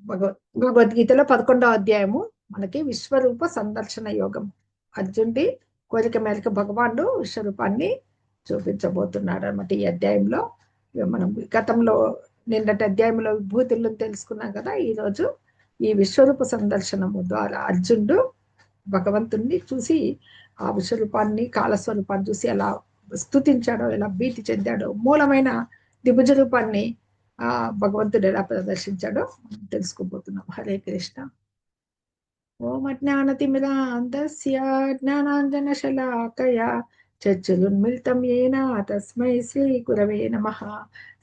భగవద్గీతలో 11వ అధ్యాయము మనకి విశ్వరూప సందర్శన యోగం. అర్జునుడి కోరిక మేరకు భగవానుడు విశ్వరూపాన్ని చూపించబోతున్నాడు అన్నమాట. ఈ అధ్యాయంలో మనం గతంలో నిన్నటి అధ్యాయంలో విభూతులను తెలుసుకున్నాం కదా. ఈరోజు ఈ విశ్వరూప సందర్శనము ద్వారా అర్జునుడు భగవంతుణ్ణి చూసి ఆ విశ్వరూపాన్ని కాలస్వరూపాన్ని చూసి ఎలా స్తుతించాడో, ఎలా భీతి చెందాడో, మూలమైన దిభుజ రూపాన్ని భగవంతుడు ఎలా ప్రదర్శించాడో తెలుసుకోబోతున్నాం. హరే కృష్ణ. ఓం అజ్ఞానతిమిరాంధస్య జ్ఞానాంజనశలాకయా చక్షురున్మిళితం యేన తస్మై శ్రీ గురవే నమః.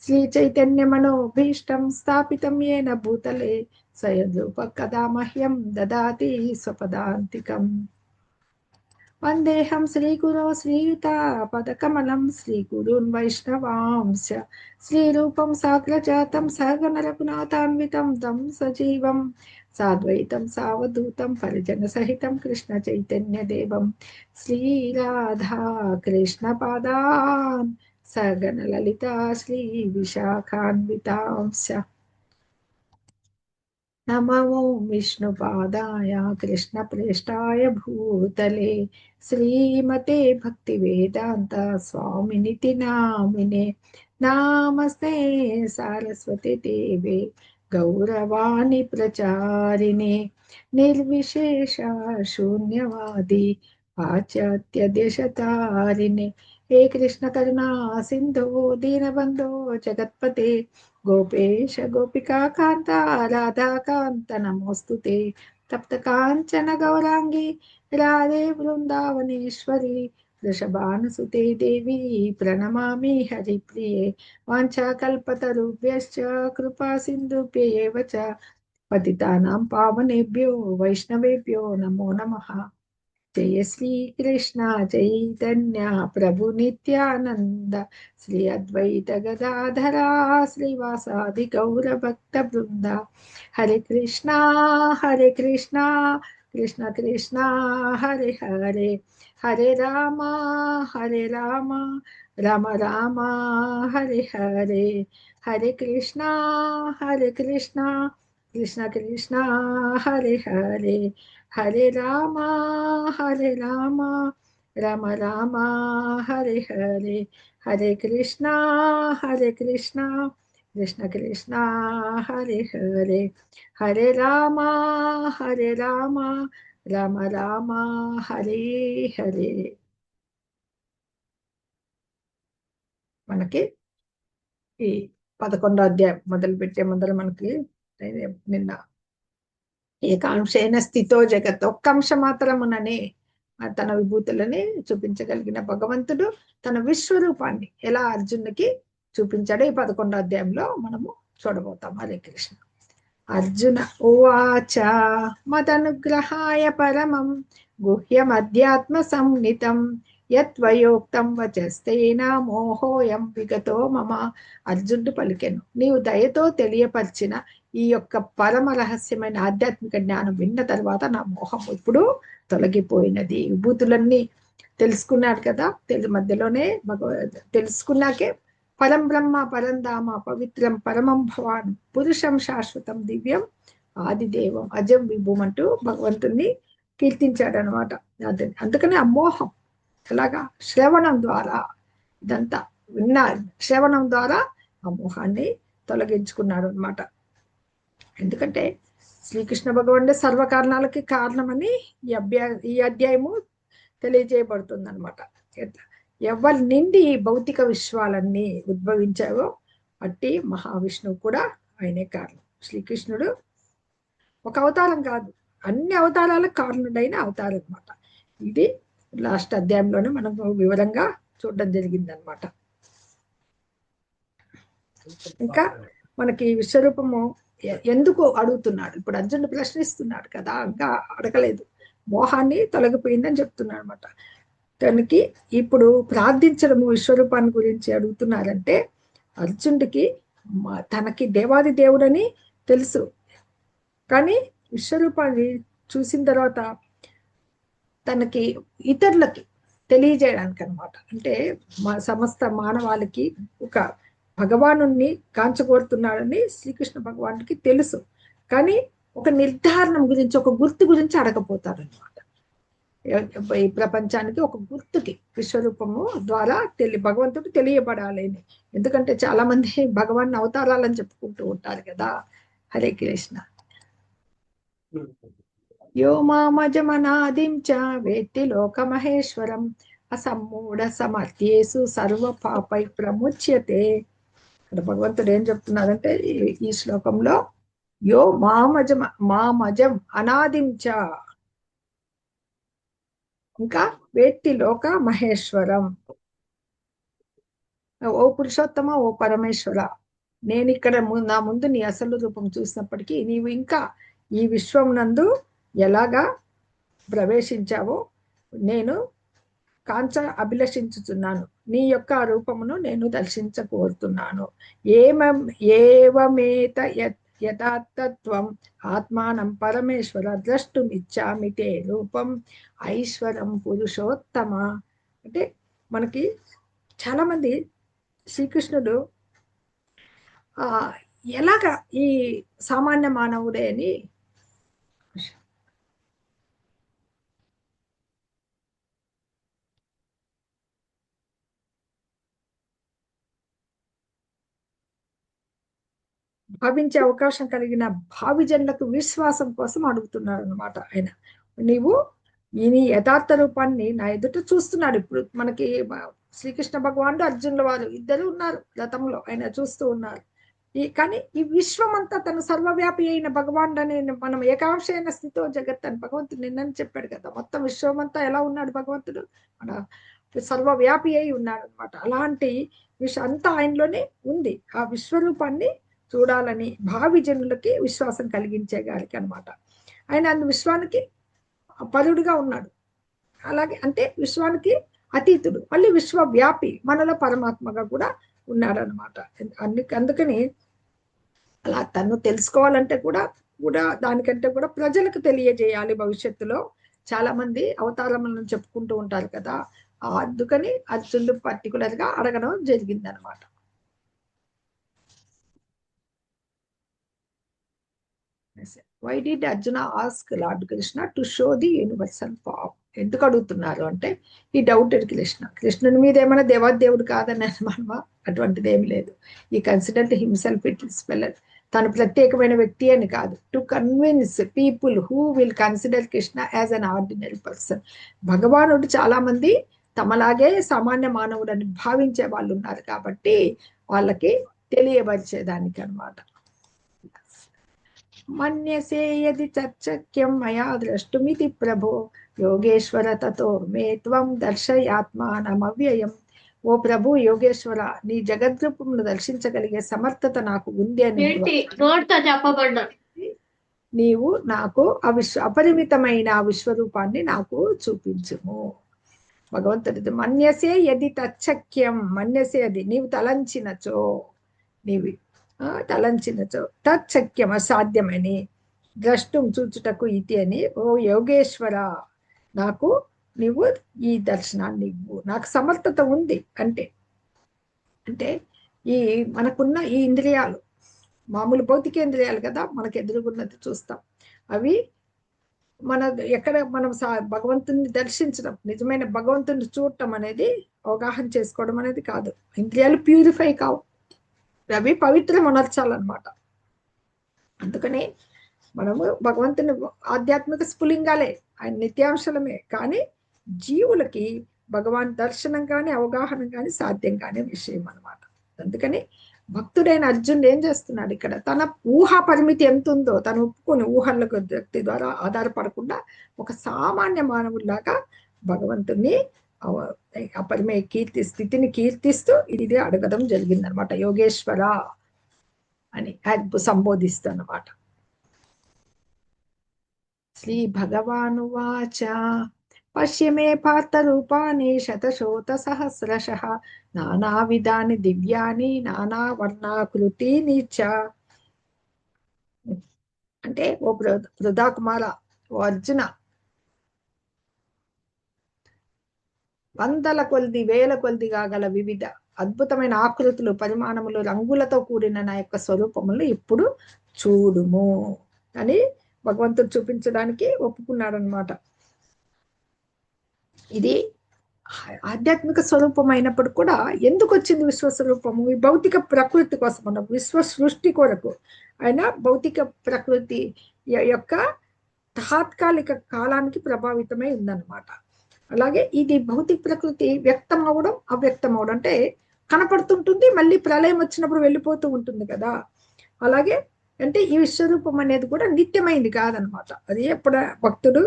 శ్రీ చైతన్యమనోభీష్టం స్థాపితం యేన భూతలే స్వయం రూప కదా మహ్యం దదాతి స్వపదాంతికం. వందేహం శ్రీగురో శ్రీయుతాపదకమలం శ్రీగురున్ వైష్ణవాంశ శ్రీరూపం సాగ్రజాతం సగణ రఘునాథాన్వితం తం సజీవం సాద్వైతం సావధూతం పరిజన సహితం కృష్ణ చైతన్య దేవం శ్రీరాధా కృష్ణ పాదాన్ సగణ లలిత శ్రీ విశాఖాన్వితాంశ. నమో విష్ణుపాదాయ కృష్ణప్రేష్టాయ భూతలే శ్రీమతే భక్తివేదాంత స్వామినితి నామినే. నామస్తే సారస్వతి దేవే గౌరవాణి ప్రచారిణే నిర్విశేష శూన్యవాది పాశ్చాత్య దేశతారిణే. హే కృష్ణ కరుణా సింధో దీనబంధో జగత్పతే గోపేశ గోపికా కాంత రాధాకాంత నమోస్తుతే. తప్త కాంచన గౌరాంగి రాధే బృందావనేశ్వరి వృషభానుసుతే దేవి ప్రణమామి హరిప్రియే. వాంఛాకల్పతరుభ్యశ్చ కృపా సింధుభ్యైవ చ పతితానాం పావనేభ్యో వైష్ణవేభ్యో నమో నమః. జయ శ్రీ కృష్ణ చైతన్య ప్రభు నిత్యానంద శ్రీ అద్వైత గదాధరా శ్రీవాసాది గౌర భక్త బృంద. హరే కృష్ణ కృష్ణ కృష్ణ హరే హరే హరే రామ రామ రామ హరే హరే. హరే కృష్ణ కృష్ణ కృష్ణ హరే హరే హరే రామ రామ రామ హరే హరే. హరే కృష్ణ కృష్ణ కృష్ణ హరే హరే హరే రామ రామ రామ హరే హరే. మనకి ఈ 11వ అధ్యాయం మొదలు పెట్టే ముందర మనకి నిన్న ఏకాంశైన స్థితో జగత్, ఒక్క అంశ మాత్రముననే తన విభూతులని చూపించగలిగిన భగవంతుడు తన విశ్వరూపాన్ని ఎలా అర్జునుడికి చూపించాడో ఈ 11వ అధ్యాయంలో మనము చూడబోతాం. హరే కృష్ణ. అర్జున ఉవాచ మదనుగ్రహాయ పరమం గుహ్యమధ్యాత్మ సంహితం యత్వయోక్తం వచస్తేన మోహోయం విగతో మమ. అర్జునుడు పలికెను, నీవు దయతో తెలియపరిచిన ఈ యొక్క పరమ రహస్యమైన ఆధ్యాత్మిక జ్ఞానం విన్న తర్వాత నా మోహం ఇప్పుడు తొలగిపోయినది. విభూతులన్నీ తెలుసుకున్నాడు కదా, మధ్యలోనే తెలుసుకున్నాకే పరం బ్రహ్మ పరంధామ పవిత్రం పరమం భవాన్ పురుషం శాశ్వతం దివ్యం ఆదిదేవం అజం విభూం అంటూ భగవంతుణ్ణి కీర్తించాడు అనమాట. అందుకనే అమోహం ఎలాగా శ్రవణం ద్వారా, ఇదంతా విన్న శ్రవణం ద్వారా ఆ మోహాన్ని తొలగించుకున్నాడు అనమాట. ఎందుకంటే శ్రీకృష్ణ భగవానుడే సర్వకారణాలకి కారణమని ఈ అధ్యాయము తెలియజేయబడుతుంది అనమాట. ఎవరి నుండి ఈ భౌతిక విశ్వాలన్నీ ఉద్భవించావో అట్టి మహావిష్ణువు కూడా ఆయనే కారణం. శ్రీకృష్ణుడు ఒక అవతారం కాదు, అన్ని అవతారాలకు కారణుడైన అవతారం అనమాట. ఇది లాస్ట్ అధ్యాయంలోనే మనం వివరంగా చూడడం జరిగింది అనమాట. ఇంకా మనకి విశ్వరూపము ఎందుకు అడుగుతున్నాడు, ఇప్పుడు అర్జునుడు ప్రశ్నిస్తున్నాడు కదా, ఇంకా అడగలేదు, మోహాన్ని తొలగిపోయిందని చెప్తున్నాడు అనమాట. తనకి ఇప్పుడు ప్రార్థించడము విశ్వరూపాన్ని గురించి అడుగుతున్నారంటే అర్జునుడికి తనకి దేవాది దేవుడని తెలుసు, కానీ విశ్వరూపాన్ని చూసిన తర్వాత తనకి ఇతరులకి తెలియజేయడానికి అనమాట. అంటే సమస్త మానవాళికి ఒక భగవానుణ్ణి కాంచగోరుతున్నాడని శ్రీకృష్ణ భగవానుడికి తెలుసు, కానీ ఒక నిర్ధారణం గురించి, ఒక గుర్తు గురించి అడగపోతారు అనమాట. ఈ ప్రపంచానికి ఒక గుర్తుకి విశ్వరూపము ద్వారా భగవంతుడు తెలియబడాలి. ఎందుకంటే చాలా మంది భగవాన్ అవతారాలని చెప్పుకుంటూ ఉంటారు కదా. హరే కృష్ణ. యో మామజమనాదిం చ వేత్తి లోకమహేశ్వరం అసమ్మూఢ సమర్థ్యేసు సర్వ పాపై ప్రముచ్యతే. ఇక్కడ భగవంతుడు ఏం చెప్తున్నారంటే ఈ శ్లోకంలో, యో మామజం అనాదించ, ఇంకా వేత్తి లోక మహేశ్వరం. ఓ పురుషోత్తమ, ఓ పరమేశ్వర, నేను ఇక్కడ నా ముందు నీ అసలు రూపం చూసినప్పటికీ నీవు ఇంకా ఈ విశ్వం నందు ఎలాగా ప్రవేశించావో నేను అభిలషించుతున్నాను. నీ యొక్క రూపమును నేను దర్శించకోరుతున్నాను. ఏవమేత యథార్థత్వం ఆత్మానం పరమేశ్వర ద్రష్టుమిచ్చామి తే రూపం ఐశ్వరం పురుషోత్తమ. అంటే మనకి చాలా మంది శ్రీకృష్ణుడు ఎలాగా ఈ సామాన్య మానవుడే అని భావించే అవకాశం కలిగిన భావిజనులకు విశ్వాసం కోసం అడుగుతున్నాడు అనమాట ఆయన. నీవు నీ యథార్థ రూపాన్ని నా ఎదుట చూస్తున్నాడు. ఇప్పుడు మనకి శ్రీకృష్ణ భగవానుడు, అర్జునుల వారు ఇద్దరు ఉన్నారు రథంలో, ఆయన చూస్తూ ఉన్నారు. కానీ ఈ విశ్వం అంతా తను సర్వవ్యాపి అయిన భగవానుడు అనే మనం ఏకాంశ అయిన స్థితితో జగత్ అని భగవంతుడు నిన్నని చెప్పాడు కదా. మొత్తం విశ్వం అంతా ఎలా ఉన్నాడు భగవంతుడు, మన సర్వవ్యాపి అయి ఉన్నాడు అనమాట. అలాంటి అంతా ఆయనలోనే ఉంది. ఆ విశ్వరూపాన్ని చూడాలని భావి జనులకి విశ్వాసం కలిగించే గారికి అనమాట. ఆయన అందు విశ్వానికి పరుడుగా ఉన్నాడు. అలాగే అంటే విశ్వానికి అతీతుడు, మళ్ళీ విశ్వవ్యాపి, మనలో పరమాత్మగా కూడా ఉన్నాడు అనమాట. అందుకని అలా తను తెలుసుకోవాలంటే కూడా దానికంటే కూడా ప్రజలకు తెలియజేయాలి. భవిష్యత్తులో చాలా మంది అవతారములను చెప్పుకుంటూ ఉంటారు కదా. అందుకని అర్జునుడు పర్టికులర్ గా అడగడం జరిగింది అనమాట. Why did Arjuna ask Lord Krishna to show the universal form? ఎందుకు అడుగుతున్నారు అంటే, ఈ డౌటెడ్ కృష్ణుని మీద ఏమైనా దేవాదేవుడు కాదని అనుమానమా? అటువంటిది ఏమి లేదు. ఈ కన్సిడర్ హిమ్సెల్ఫ్ ఇట్ స్పెల్లర్, తను ప్రత్యేకమైన వ్యక్తి అని కాదు. To convince people who will consider Krishna as an ordinary person. భగవానుడు చాలా మంది తమలాగే సామాన్య మానవుడు అని భావించే వాళ్ళు ఉన్నారు కాబట్టి వాళ్ళకి తెలియపరిచేదానికి అనమాట. మన్యసే యది చర్చక్యం మయా ద్రష్టుమితి ప్రభో యోగేశ్వర తతో మే త్వం దర్శయాత్మానమవ్యయం. ఓ ప్రభు యోగేశ్వర, నీ జగద్రూపమును దర్శించగలిగే సమర్థత నాకు ఉంది అని నీవు నాకు అపరిమితమైన విశ్వరూపాన్ని నాకు చూపించుము. భగవంతుడి మన్యసే యది తచ్చక్యం, మన్యసే అది నీవు తలంచినచో, నీవి తలంచినచో, తచ్చక్యం అసాధ్యమని, ద్రష్టం చూచుటకు ఇది అని, ఓ యోగేశ్వర నాకు నీవు ఈ దర్శనాన్ని ఇవ్వు, నాకు సమర్థత ఉంది. అంటే ఈ మనకున్న ఈ ఇంద్రియాలు మామూలు భౌతికేంద్రియాలు కదా, మనకు ఎదురుగున్నది చూస్తాం. అవి మన ఎక్కడ మనం భగవంతుని దర్శించడం, నిజమైన భగవంతుని చూడటం అనేది, అవగాహన చేసుకోవడం అనేది కాదు. ఇంద్రియాలు ప్యూరిఫై కావు, అవి పవిత్రం అనర్చాలన్నమాట. అందుకని మనము భగవంతుని ఆధ్యాత్మిక స్ఫులింగాలే, ఆయన నిత్యాంశలమే. కానీ జీవులకి భగవాన్ దర్శనం కానీ అవగాహన కానీ సాధ్యం కాని విషయం అనమాట. అందుకని భక్తుడైన అర్జునుడు ఏం చేస్తున్నాడు ఇక్కడ, తన ఊహా పరిమితి ఎంత ఉందో తను ఒప్పుకొని ఊహలకు వ్యక్తి ద్వారా ఆధారపడకుండా ఒక సామాన్య మానవుడిలాగా భగవంతుని అపరిమే స్థితిని కీర్తిస్తూ ఇది అడగడం జరిగింది అనమాట. యోగేశ్వర అని సంబోధిస్తూ అన్నమాట. శ్రీ భగవానువాచ పశ్యమే పార్థ రూపాని శతశోత సహస్రశః నానావిధాని దివ్యాని నానా వర్ణాకృతిని చ. అంటే ఓ పృథా కుమార, ఓ అర్జున, వందల కొద్ది వేల కొద్దిగా గల వివిధ అద్భుతమైన ఆకృతులు, పరిమాణములు, రంగులతో కూడిన నా యొక్క స్వరూపములు ఇప్పుడు చూడుము. అని భగవంతుడు చూపించడానికి ఒప్పుకున్నాడు అనమాట. ఇది ఆధ్యాత్మిక స్వరూపం అయినప్పుడు కూడా ఎందుకు వచ్చింది విశ్వస్వరూపము? ఈ భౌతిక ప్రకృతి కోసం అన్న విశ్వ సృష్టి కొరకు ఆయన భౌతిక ప్రకృతి యొక్క తాత్కాలిక కాలానికి ప్రభావితమై ఉందన్నమాట. అలాగే ఇది భౌతిక ప్రకృతి వ్యక్తం అవడం అవ్యక్తం అవడం, అంటే కనపడుతుంటుంది, మళ్ళీ ప్రళయం వచ్చినప్పుడు వెళ్ళిపోతూ ఉంటుంది కదా. అలాగే అంటే ఈ విశ్వరూపం అనేది కూడా నిత్యమైంది కాదనమాట. అది ఎప్పుడు భక్తుడు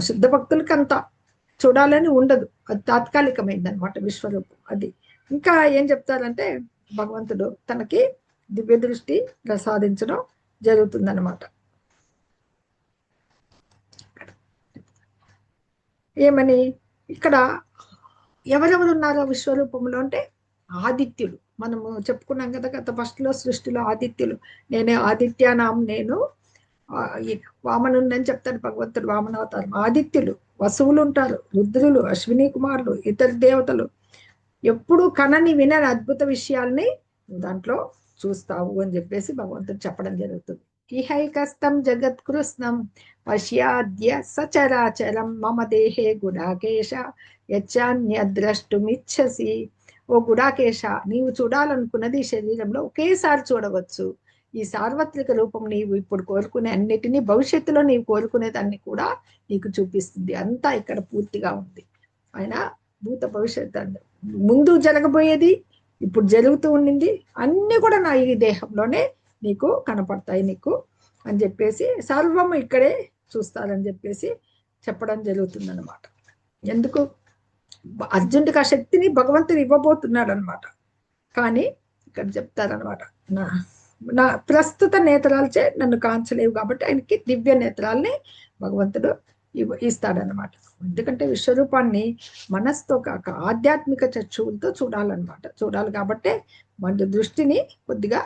శుద్ధ భక్తులకి అంత చూడాలని ఉండదు, అది తాత్కాలికమైంది అనమాట విశ్వరూపం. అది ఇంకా ఏం చెప్తారంటే భగవంతుడు తనకి దివ్య దృష్టి ప్రసాదించడం జరుగుతుందన్నమాట. ఏమని ఇక్కడ ఎవరెవరు ఉన్నారో విశ్వరూపంలో అంటే ఆదిత్యులు. మనము చెప్పుకున్నాం కదా గత ఫస్ట్లో సృష్టిలో ఆదిత్యులు. నేనే ఆదిత్యానాం, నేను వామనుండని చెప్తాడు భగవంతుడు, వామనవతారం. ఆదిత్యులు, వసువులు ఉంటారు, రుద్రులు, అశ్విని కుమారులు, ఇతర దేవతలు. ఎప్పుడు కనని వినని అద్భుత విషయాల్ని దాంట్లో చూస్తావు అని చెప్పేసి భగవంతుడు చెప్పడం జరుగుతుంది. ఇహైకస్తం జగత్కృష్ణం పశ్యాద్య సచరాచరం మమ దేహే గుడాకేశ యచ్చాన్యద్రష్టుమిచ్చసి. ఓ గుడాకేశ, నీవు చూడాలనుకున్నది ఈ శరీరంలో ఒకేసారి చూడవచ్చు. ఈ సార్వత్రిక రూపం నీవు ఇప్పుడు కోరుకునే అన్నిటినీ భవిష్యత్తులో నీవు కోరుకునేదాన్ని కూడా నీకు చూపిస్తుంది. అంతా ఇక్కడ పూర్తిగా ఉంది. ఆయన భూత భవిష్యత్తు, ముందు జరగబోయేది, ఇప్పుడు జరుగుతూ ఉండింది, అన్ని కూడా నా ఈ దేహంలోనే నీకు కనపడతాయి నీకు అని చెప్పేసి సర్వం ఇక్కడే చూస్తారని చెప్పేసి చెప్పడం జరుగుతుందన్నమాట. ఎందుకు అర్జునుడికి ఆ శక్తిని భగవంతుడు ఇవ్వబోతున్నాడు అనమాట. కానీ ఇక్కడ చెప్తారనమాట, నా ప్రస్తుత నేత్రాలచే నన్ను కాంచలేవు కాబట్టి ఆయనకి దివ్య నేత్రాల్ని భగవంతుడు ఇస్తాడనమాట. ఎందుకంటే విశ్వరూపాన్ని మనస్తో కాక ఆధ్యాత్మిక చక్షువులతో చూడాలన్నమాట. చూడాలి కాబట్టి మన దృష్టిని కొద్దిగా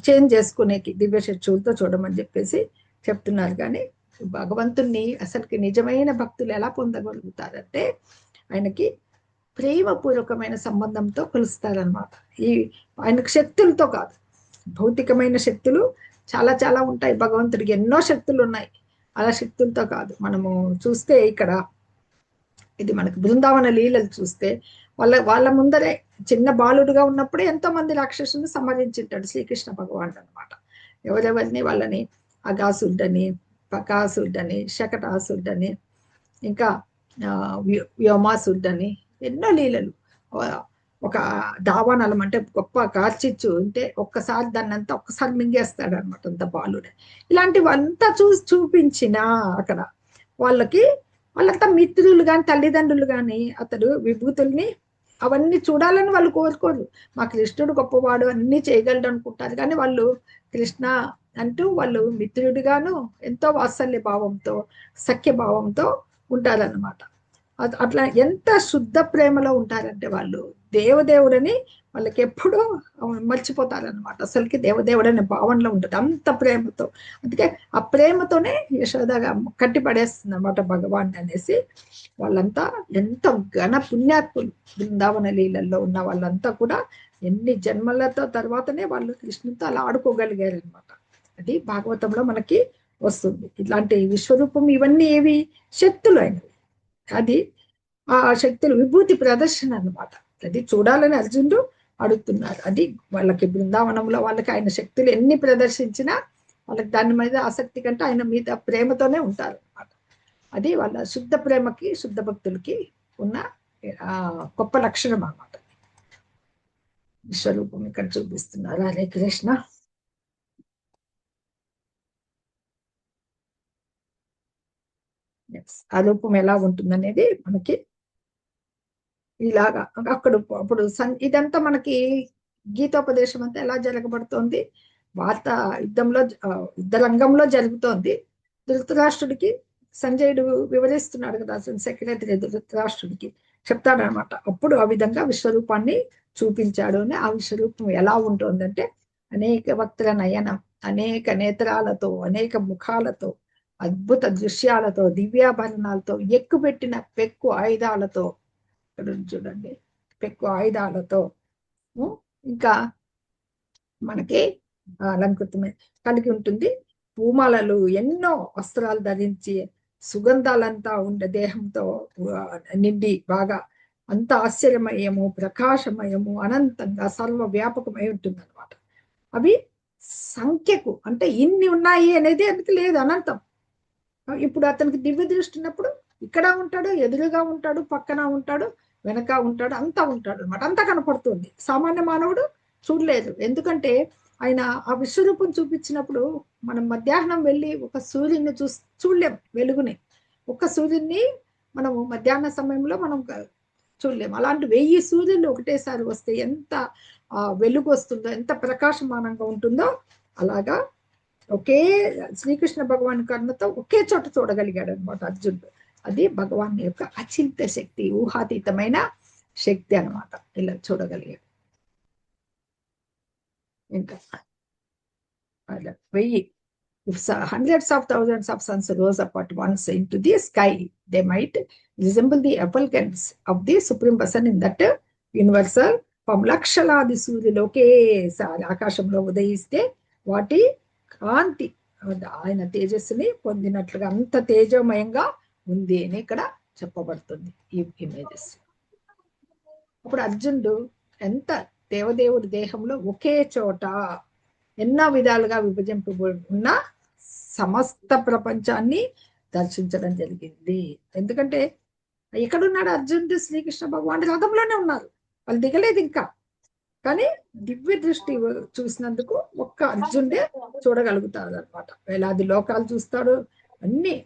చేంజ్ చేసుకునేకి దివ్య చక్షువులతో చూడమని చెప్పేసి చెప్తున్నారు. కానీ భగవంతుణ్ణి అసలుకి నిజమైన భక్తులు ఎలా పొందగలుగుతారంటే ఆయనకి ప్రేమపూర్వకమైన సంబంధంతో కొలుస్తారనమాట. ఈ ఆయనకు శక్తులతో కాదు, భౌతికమైన శక్తులు చాలా చాలా ఉంటాయి భగవంతుడికి, ఎన్నో శక్తులు ఉన్నాయి. అలా శక్తులతో కాదు. మనము చూస్తే ఇక్కడ ఇది మనకు బృందావన లీలలు చూస్తే వాళ్ళ ముందరే చిన్న బాలుడుగా ఉన్నప్పుడే ఎంతో మంది రాక్షసుని సంహరించింటాడు శ్రీకృష్ణ భగవానుడు అనమాట. ఎవరెవరిని వాళ్ళని అగాసుడ్డని, పకాసుడ్డని, శకటాసుడ్డని, ఇంకా వ్యోమాసుడ్డని, ఎన్నో లీలలు. ఒక దావానలం అంటే గొప్ప కార్చిచ్చు ఉంటే ఒక్కసారి దాన్ని అంతా ఒక్కసారి మింగేస్తాడు అనమాట, అంత బాలుడే. ఇలాంటివంతా చూపించిన అక్కడ వాళ్ళంతా మిత్రులు కానీ తల్లిదండ్రులు కానీ అతడు విభూతుల్ని అవన్నీ చూడాలని వాళ్ళు కోరుకోరు. మా కృష్ణుడు గొప్పవాడు అన్నీ చేయగలడు అనుకుంటారు. కానీ వాళ్ళు కృష్ణ అంటూ వాళ్ళు మిత్రుడిగాను ఎంతో వాత్సల్య భావంతో సఖ్య భావంతో ఉంటారన్నమాట. అట్లా ఎంత శుద్ధ ప్రేమలో ఉంటారంటే వాళ్ళు దేవదేవుడని వాళ్ళకి ఎప్పుడూ మర్చిపోతారనమాట. అసలుకి దేవదేవుడనే భావనలో ఉంటుంది అంత ప్రేమతో. అందుకే ఆ ప్రేమతోనే యశోదగా కట్టి పడేస్తుంది అనమాట భగవాన్ అనేసి. వాళ్ళంతా ఎంతో ఘన పుణ్యాత్ములు. బృందావన లీలల్లో ఉన్న వాళ్ళంతా కూడా ఎన్ని జన్మలతో తర్వాతనే వాళ్ళు కృష్ణుతో అలా ఆడుకోగలిగారు అనమాట. అది భాగవతంలో మనకి వస్తుంది. ఇట్లాంటి విశ్వరూపం ఇవన్నీ ఏవి శక్తులు అయినవి. అది ఆ శక్తులు విభూతి ప్రదర్శన అనమాట. అది చూడాలని అర్జునుడు అడుగుతున్నారు. అది వాళ్ళకి బృందావనంలో వాళ్ళకి ఆయన శక్తులు ఎన్ని ప్రదర్శించినా వాళ్ళకి దాని మీద ఆసక్తి కంటే ఆయన మీద ప్రేమతోనే ఉంటారు అనమాట. అది వాళ్ళ శుద్ధ ప్రేమకి శుద్ధ భక్తులకి ఉన్న గొప్ప లక్షణం అన్నమాట. విశ్వరూపం ఇక్కడ చూపిస్తున్నారు. హరే కృష్ణ. ఆ రూపం ఎలా ఉంటుందనేది మనకి ఇలాగా అక్కడ అప్పుడు ఇదంతా మనకి గీతోపదేశం అంతా ఎలా జరగబడుతోంది, వార్త యుద్ధ రంగంలో జరుగుతోంది. ధృతరాష్ట్రుడికి సంజయుడు వివరిస్తున్నాడు కదా, సెక్రటరీ ధృతరాష్ట్రుడికి చెప్తాడనమాట. అప్పుడు ఆ విధంగా విశ్వరూపాన్ని చూపించాడు అని. ఆ విశ్వరూపం ఎలా ఉంటుందంటే అనేక వక్ర నయనం, అనేక నేత్రాలతో, అనేక ముఖాలతో, అద్భుత దృశ్యాలతో, దివ్యాభరణాలతో, ఎక్కుపెట్టిన పెక్కు ఆయుధాలతో, ఇక్కడ చూడండి పెక్కు ఆయుధాలతో, ఇంకా మనకి అలంకృతమే కలిగి ఉంటుంది. పూమాలలు ఎన్నో వస్త్రాలు ధరించి సుగంధాలంతా ఉండే దేహంతో నిండి బాగా అంత ఆశ్చర్యమయము, ప్రకాశమయము, అనంతంగా సర్వవ్యాపకమై ఉంటుంది అనమాట. అవి సంఖ్యకు అంటే ఇన్ని ఉన్నాయి అనేది అందుకు లేదు, అనంతం. ఇప్పుడు అతనికి దివ్య దృష్టి ఉన్నప్పుడు ఇక్కడ ఉంటాడు, ఎదురుగా ఉంటాడు, పక్కన ఉంటాడు, వెనక ఉంటాడు, అంతా ఉంటాడు అనమాట. అంతా కనపడుతుంది. సామాన్య మానవుడు చూడలేదు. ఎందుకంటే ఆయన ఆ విశ్వరూపం చూపించినప్పుడు మనం మధ్యాహ్నం వెళ్ళి ఒక సూర్యుని చూడలేం వెలుగుని. ఒక్క సూర్యుని మనము మధ్యాహ్న సమయంలో మనం చూడలేము. అలాంటి 1000 సూర్యులు ఒకటేసారి వస్తే ఎంత వెలుగు వస్తుందో, ఎంత ప్రకాశమానంగా ఉంటుందో, అలాగా ఒకే శ్రీకృష్ణ భగవాన్ కర్ణతో ఒకే చోట చూడగలిగాడు అనమాట అర్జునుడు. అది భగవాన్ యొక్క అచింత శక్తి, ఊహాతీతమైన శక్తి అనమాట. ఇలా చూడగలిగాడు. ఇంకా 1000, if hundreds of thousands of suns rose up at once into the sky, they might resemble the effulgence of the supreme person in that universal form. లక్షలాది సూర్యులు ఒకేసారి ఆకాశంలో ఉదయిస్తే వాటి కాంతి ఆయన తేజస్సుని పొందినట్లుగా అంత తేజోమయంగా ఉంది అని ఇక్కడ చెప్పబడుతుంది ఈ ఇమేజెస్. అప్పుడు అర్జునుడు ఎంత దేవదేవుడి దేహంలో ఒకే చోట ఎన్నో విధాలుగా విభజింపబడి ఉన్న సమస్త ప్రపంచాన్ని దర్శించడం జరిగింది. ఎందుకంటే ఎక్కడున్నాడు అర్జునుడు? శ్రీకృష్ణ భగవాన్ రథంలోనే ఉన్నారు, వాళ్ళు దిగలేదు ఇంకా. కానీ దివ్య దృష్టి చూసినందుకు ఒక్క అర్జునుడే చూడగలుగుతాడు అనమాట. వేలాది లోకాలు చూస్తాడు, అన్ని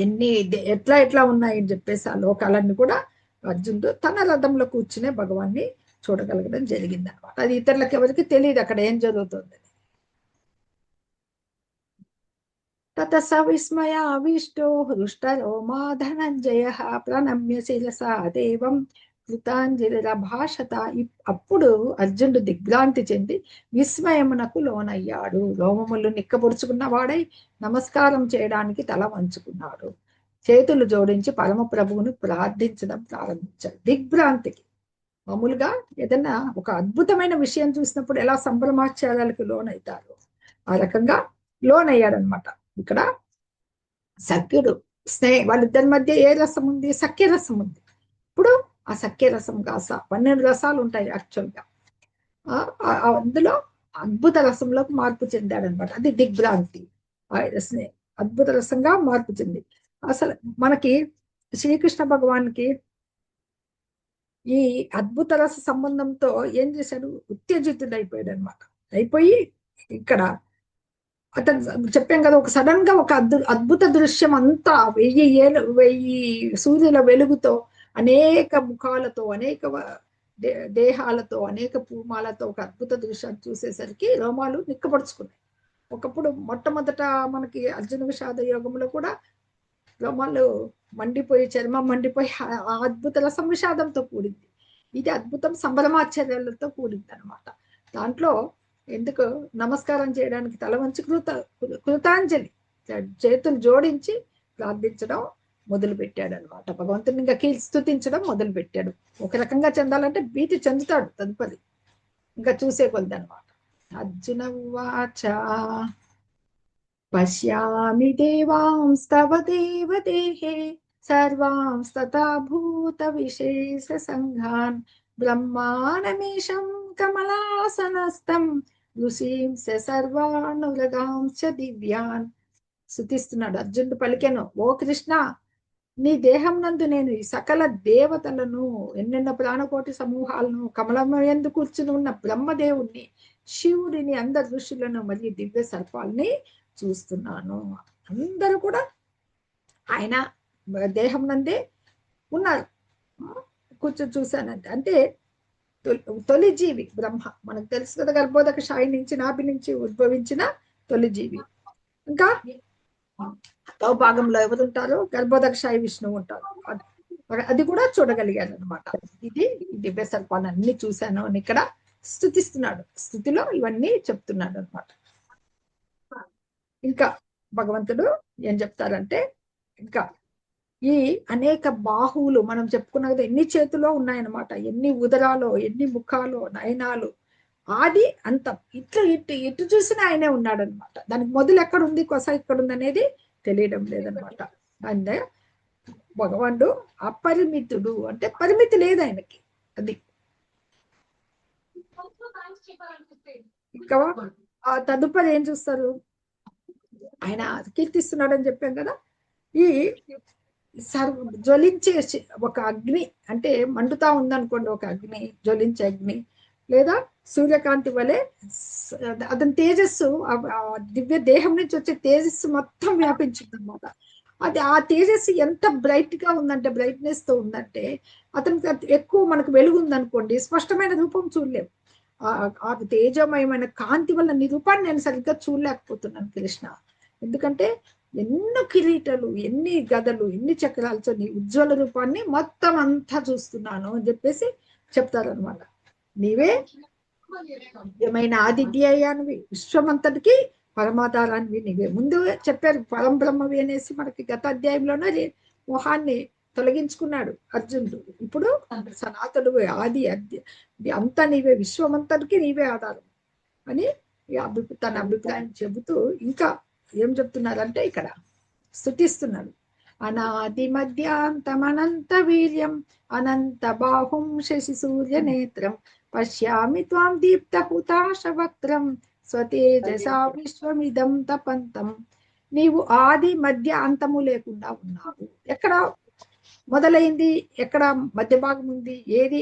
ఎన్ని ఎట్లా ఎట్లా ఉన్నాయని చెప్పేసి ఆ లోకాలన్నీ కూడా అర్జునుడు తన రథంలో కూర్చునే భగవాన్ని చూడగలగడం జరిగింది అనమాట. అది ఇతరులకు ఎవరికి తెలియదు అక్కడ ఏం జరుగుతుంది. తత సవిస్మయావిష్టో హృష్టరోమా ధనంజయ ప్రణమ్య శిరసా దేవం కృతాంజలిరభాషత. అప్పుడు అర్జునుడు దిగ్భ్రాంతి చెంది విస్మయమునకు లోనయ్యాడు. రోమములు నిక్కబొడుచుకున్న వాడై నమస్కారం చేయడానికి తల వంచుకున్నాడు. చేతులు జోడించి పరమ ప్రభువును ప్రార్థించడం ప్రారంభించాడు. దిగ్భ్రాంతికి మామూలుగా ఏదైనా ఒక అద్భుతమైన విషయం చూసినప్పుడు ఎలా సంభ్రమాశ్చర్యాలకు లోనవుతారు, ఆ రకంగా లోనయ్యాడనమాట. ఇక్కడ సఖ్యుడు వాళ్ళిద్దరి మధ్య ఏ రసం ఉంది? సఖ్య రసం ఉంది. ఇప్పుడు ఆ సఖ్య రసం కాస 12 రసాలు ఉంటాయి యాక్చువల్గా. అందులో అద్భుత రసంలోకి మార్పు చెందాడనమాట. అది దిగ్భ్రాంతి. అద్భుత రసంగా మార్పు చెంది అసలు మనకి శ్రీకృష్ణ భగవానికి ఈ అద్భుత రస సంబంధంతో ఏం చేశాడు? ఉత్తేజితుడు అయిపోయాడు అనమాట. అయిపోయి ఇక్కడ అతను చెప్పాం కదా, ఒక సడన్ గా ఒక అద్భుత దృశ్యం అంతా 1000 సూర్యుల వెలుగుతో, అనేక ముఖాలతో, అనేక దేహాలతో, అనేక పూమాలతో ఒక అద్భుత దృశ్యాన్ని చూసేసరికి రోమాలు నిక్కపడుచుకున్నాయి. ఒకప్పుడు మొట్టమొదట మనకి అర్జున విషాద యోగంలో కూడా రోమాలు మండిపోయి, చర్మం మండిపోయి ఆ అద్భుత రసం విషాదంతో కూడింది. ఇది అద్భుతం సంభ్రమాశ్చర్యాలతో కూడింది అనమాట. దాంట్లో ఎందుకు నమస్కారం చేయడానికి తల వంచి కృతాంజలి చేతులు జోడించి ప్రార్థించడం మొదలు పెట్టాడు అనమాట. భగవంతుని ఇంకా స్తుతించడం మొదలు పెట్టాడు. ఒక రకంగా చెందాలంటే భీతి చెందుతాడు తదుపరి, ఇంకా చూసే కొద్ది అనమాట. అర్జున ఉవాచ పశ్యామి దేవాంస్తవ దేవదేహే సర్వాంస్తథా భూత విశేష సంఘాన్ బ్రహ్మాణమీశం కమలాసనస్థం ఋషీంస సర్వానురగాంశ దివ్యాన్. స్తుతిస్తున్నాడు అర్జునుడు. పలికెను, ఓ కృష్ణ, నీ దేహం నందు నేను ఈ సకల దేవతలను, ఎన్నెన్నో ప్రాణకోటి సమూహాలను, కమలమయందు కూర్చుని ఉన్న బ్రహ్మదేవుణ్ణి, శివుడిని, అందరు ఋషులను మరియు దివ్య సర్పాలని చూస్తున్నాను. అందరూ కూడా ఆయన దేహం నందే ఉన్నారు. కూర్చొని చూశానంటే అంటే తొలి జీవి బ్రహ్మ. మనకు తెలుసు కదా, గర్భోదక శాయి నుంచి, నాభి నుంచి ఉద్భవించిన తొలి జీవి. ఇంకా భాగంలో ఎవరుంటారు? గర్భోదక శాయి విష్ణువు ఉంటారు. అది కూడా చూడగలిగాను అనమాట. ఇది దివ్య సర్పాన్ని అన్ని చూశాను అని ఇక్కడ స్తుతిస్తున్నాడు. స్థుతిలో ఇవన్నీ చెప్తున్నాడు అనమాట. ఇంకా భగవంతుడు ఏం చెప్తారంటే, ఇంకా ఈ అనేక బాహువులు మనం చెప్పుకున్న కదా, ఎన్ని చేతులో ఉన్నాయన్నమాట, ఎన్ని ఉదరాలో, ఎన్ని ముఖాలు, నయనాలు, ఆది అంతం ఇట్లా ఇటు చూసినా ఆయనే ఉన్నాడు అనమాట. దానికి మొదలు ఎక్కడుంది, కొస ఎక్కడుంది అనేది తెలియడం లేదనమాట. అంటే భగవానుడు అపరిమితుడు, అంటే పరిమితి లేదు ఆయనకి. అది ఇంకా ఆ తదుపరి ఏం చూస్తారు, ఆయన కీర్తిస్తున్నాడని చెప్పాం కదా. ఈ జ్వలించే ఒక అగ్ని, అంటే మండుతా ఉందనుకోండి ఒక అగ్ని, జ్వలించే అగ్ని, లేదా సూర్యకాంతి వలె అతని తేజస్సు, దివ్య దేహం నుంచి వచ్చే తేజస్సు మొత్తం వ్యాపించింది అనమాట. అది ఆ తేజస్సు ఎంత బ్రైట్ గా ఉందంటే, బ్రైట్నెస్ తో ఉందంటే, అతనికి ఎక్కువ మనకు వెలుగు ఉందనుకోండి స్పష్టమైన రూపం చూడలేము. ఆ తేజమయమైన కాంతి వల్ల నీ రూపాన్ని నేను సరిగ్గా చూడలేకపోతున్నాను కృష్ణ. ఎందుకంటే ఎన్నో కిరీటాలు, ఎన్ని గదలు, ఎన్ని చక్రాలతో నీ ఉజ్వల రూపాన్ని మొత్తం అంతా చూస్తున్నాను అని చెప్పేసి చెప్తారనమాట. నీవే ఏమైనా ఆదిత్యాయానివి, విశ్వమంతటికి పరమాధారానివి నీవే. ముందు చెప్పారు పరం బ్రహ్మవి అనేసి మనకి గత అధ్యాయంలోనే మొహాన్ని తొలగించుకున్నాడు అర్జునుడు. ఇప్పుడు సనాతనుడు, ఆది అంతా నీవే, విశ్వమంతటికి నీవే ఆధారం అని తన అభిప్రాయం చెబుతూ ఇంకా ఏం చెప్తున్నారంటే ఇక్కడ స్తుతిస్తున్నాడు. అనాది మధ్యాంతమనంత వీర్యం అనంత బాహుం శశి సూర్య నేత్రం పశ్యామి త్వాం దీప్త హుతాశవక్త్రం స్వతేజసా విశ్వమిదం తపంతం. నీవు ఆది మధ్య అంతము లేకుండా ఉన్నావు. ఎక్కడ మొదలైంది, ఎక్కడ మధ్య భాగం ఉంది, ఏది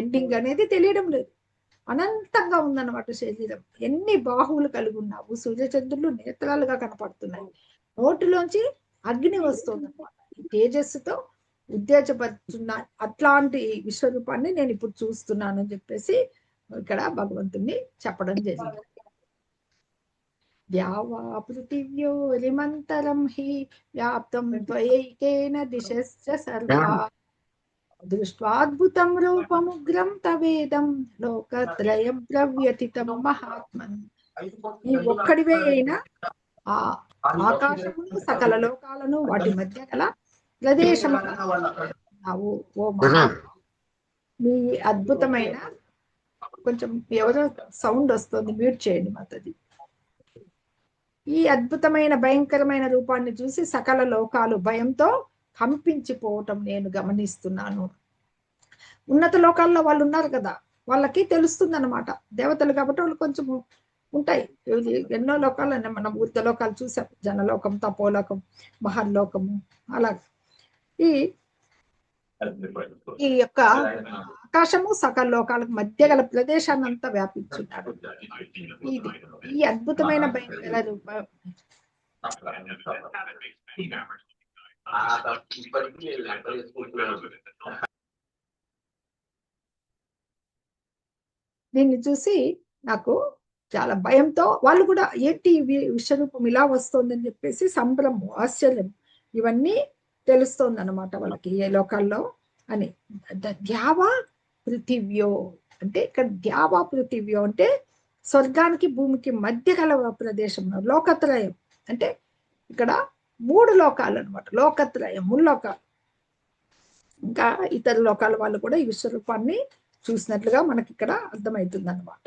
ఎండింగ్ అనేది తెలియడం లేదు. అనంతంగా ఉందన్నమాట శరీరం. ఎన్ని బాహువులు కలిగి ఉన్నావు, సూర్యచంద్రులు నేత్రాలుగా కనపడుతున్నాయి, నోటిలోంచి అగ్ని వస్తుంది అనమాట. ఈ తేజస్సుతో ఉత్తేజపరుచున్న అట్లాంటి విశ్వరూపాన్ని నేను ఇప్పుడు చూస్తున్నాను అని చెప్పేసి ఇక్కడ భగవంతుణ్ణి చెప్పడం జరిగింది. ద్యావా పృథివ్యోరిమంతరం హి వ్యాప్తం త్వయైకేన దిశశ్చ సర్వా దృష్ట్వాద్భుతం రూపముగ్రం తవేదం లోకత్రయం ప్రవ్యతితం మహాత్మన్. ఈ ఒక్కడివే అయినా ఆ ఆకాశమును సకల లోకాలను వాటి మధ్య గల ప్రదేశము ఓ మహా. మీ అద్భుతమైన, కొంచెం ఎవరో సౌండ్ వస్తుంది, మ్యూట్ చేయండి మాతది. ఈ అద్భుతమైన భయంకరమైన రూపాన్ని చూసి సకల లోకాలు భయంతో కంపించిపోవటం నేను గమనిస్తున్నాను. ఉన్నత లోకాల్లో వాళ్ళు ఉన్నారు కదా, వాళ్ళకి తెలుస్తుంది అనమాట. దేవతలు కాబట్టి వాళ్ళు కొంచెం ఉంటాయి. ఎన్నో లోకాలు మనం ఊర్ధ లోకాలు చూసాం, జనలోకం, తపోలోకం, మహర్లోకము, అలా. ఈ యొక్క ఆకాశము సకల లోకాలకు మధ్య గల ప్రదేశాన్ని అంతా వ్యాపించున్నాడు. ఈ అద్భుతమైన భయంకర రూపం దీన్ని చూసి నాకు చాలా భయంతో, వాళ్ళు కూడా ఏంటి విశ్వరూపం ఇలా వస్తుందని చెప్పేసి సంభ్రమం, ఆశ్చర్యం ఇవన్నీ తెలుస్తోంది అనమాట వాళ్ళకి ఏ లోకాల్లో అని. ద్యావా పృథివ్యో అంటే ఇక్కడ ద్యావా పృథివ్యో అంటే స్వర్గానికి భూమికి మధ్య గల ప్రదేశంలో లోకత్రయం అంటే ఇక్కడ 3 లోకాలు అనమాట. లోకత్రయం, ముల్లోకాలు. ఇంకా ఇతర లోకాల వాళ్ళు కూడా ఈ విశ్వరూపాన్ని చూసినట్లుగా మనకి ఇక్కడ అర్థమవుతుంది అనమాట.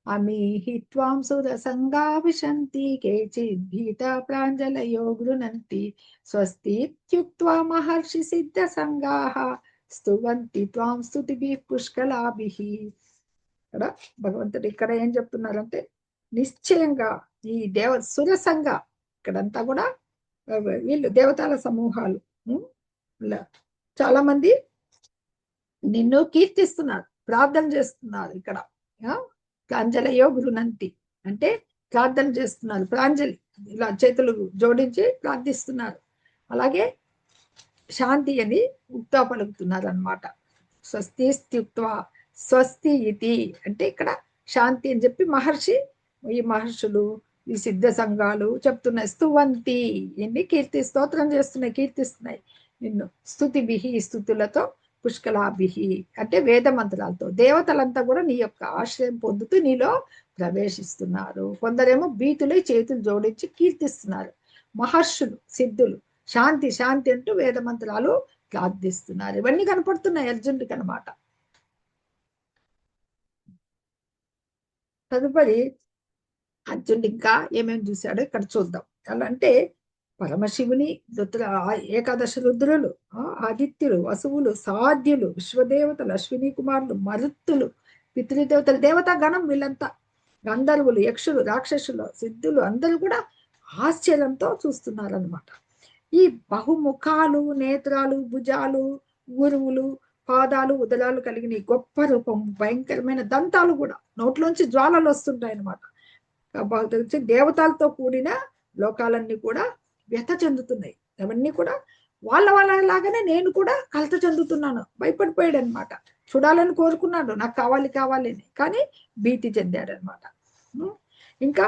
అమీహి త్వాం సురసంగా విశంతి కేచిద్ భీత ప్రాంజలయో గృణంతి స్వస్తిత్యుక్త్వా మహర్షి సిద్ధ సంగాః స్తువంతి త్వాం స్తుతిభిః పుష్కలాభిః. ఇక్కడ భగవంతుడు ఇక్కడ ఏం చెప్తున్నారంటే, నిశ్చయంగా ఈ సురసంగా, ఇక్కడంతా కూడా వీళ్ళు దేవతల సమూహాలు చాలా మంది నిన్ను కీర్తిస్తున్నారు, ప్రార్థన చేస్తున్నారు. ఇక్కడ ప్రాంజలయో గృణంతి అంటే ప్రార్థన చేస్తున్నారు, ప్రాంజలి ఇలా చేతులు జోడించి ప్రార్థిస్తున్నారు. అలాగే శాంతి అని ఉక్తా పలుకుతున్నారు అనమాట. స్వస్తి స్థిత్వా, స్వస్తి ఇది అంటే ఇక్కడ శాంతి అని చెప్పి మహర్షి, ఈ మహర్షులు, ఈ సిద్ధ సంఘాలు చెప్తున్నాయి. స్తువంతి ఎన్ని స్తోత్రం చేస్తున్నాయి, కీర్తిస్తున్నాయి నిన్ను. స్తుతిభిః స్తుతులతో, పుష్కలాభిః అంటే వేద మంత్రాలతో. దేవతలంతా కూడా నీ యొక్క ఆశ్రయం పొందుతూ నీలో ప్రవేశిస్తున్నారు. కొందరేమో బీతులై చేతులు జోడించి కీర్తిస్తున్నారు. మహర్షులు, సిద్ధులు శాంతి శాంతి అంటూ వేద మంత్రాలు ప్రార్థిస్తున్నారు. ఇవన్నీ కనపడుతున్నాయి అర్జునుడికి అనమాట. తదుపరి అర్జునుడు ఇంకా ఏమేమి చూశాడో ఇక్కడ చూద్దాం. ఎలా అంటే పరమశివుని ఏకాదశ రుద్రులు, ఆదిత్యులు, వసువులు, సాధ్యులు, విశ్వదేవతలు, అశ్విని కుమారులు, మరుత్తులు, పితృదేవతలు, దేవతా గణం వీళ్ళంతా, గంధర్వులు, యక్షులు, రాక్షసులు, సిద్ధులు అందరూ కూడా ఆశ్చర్యంతో చూస్తున్నారనమాట. ఈ బహుముఖాలు, నేత్రాలు, భుజాలు, ఊరువులు, పాదాలు, ఉదరాలు కలిగిన ఈ గొప్ప రూపం, భయంకరమైన దంతాలు కూడా, నోట్లోంచి జ్వాలలు వస్తుంటాయి అనమాట. దేవతలతో కూడిన లోకాలన్నీ కూడా వ్యత చెందుతున్నాయి. అవన్నీ కూడా వాళ్ళలాగానే నేను కూడా కలత చెందుతున్నాను. భయపడిపోయాడు అనమాట. చూడాలని కోరుకున్నాడు, నాకు కావాలి కావాలి అని, కానీ భీతి చెందాడు అనమాట. ఇంకా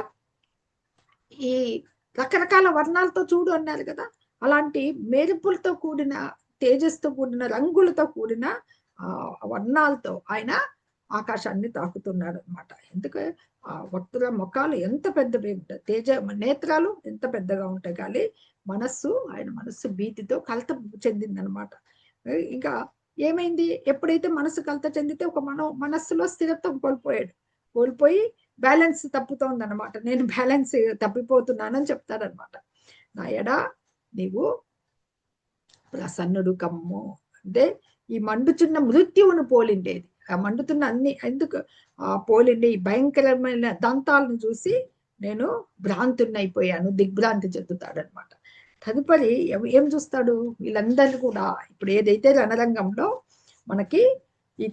ఈ రకరకాల వర్ణాలతో చూడు అన్నారు కదా, అలాంటి మెరుపులతో కూడిన, తేజస్తో కూడిన, రంగులతో కూడిన వర్ణాలతో ఆయన ఆకాశాన్ని తాకుతున్నాడు అనమాట. ఎందుకు ఆ భక్తుల ముఖాలు ఎంత పెద్దవి ఉంటాయి, నేత్రాలు ఎంత పెద్దగా ఉంటాయి, కానీ ఆయన మనస్సు భీతితో కలత చెందిందనమాట. ఇంకా ఏమైంది, ఎప్పుడైతే మనసు కలత చెందితే ఒక మనస్సులో స్థిరత్వం కోల్పోయి బ్యాలెన్స్ తప్పుతోంది అనమాట. నేను బ్యాలెన్స్ తప్పిపోతున్నానని చెప్తాడనమాట. నా ఎడా నీవు ప్రసన్నుడు కమ్ము అంటే ఈ మండుచున్న మృత్యువును పోలిండేది. ఆ మండుతున్న ఎందుకు ఆ పోలిండే ఈ భయంకరమైన దంతాలను చూసి నేను భ్రాంతున్నైపోయాను, దిగ్భ్రాంతి చెందుతాడనమాట. తదుపరి ఏం చూస్తాడు, వీళ్ళందరూ కూడా ఇప్పుడు ఏదైతే రణరంగంలో మనకి ఈ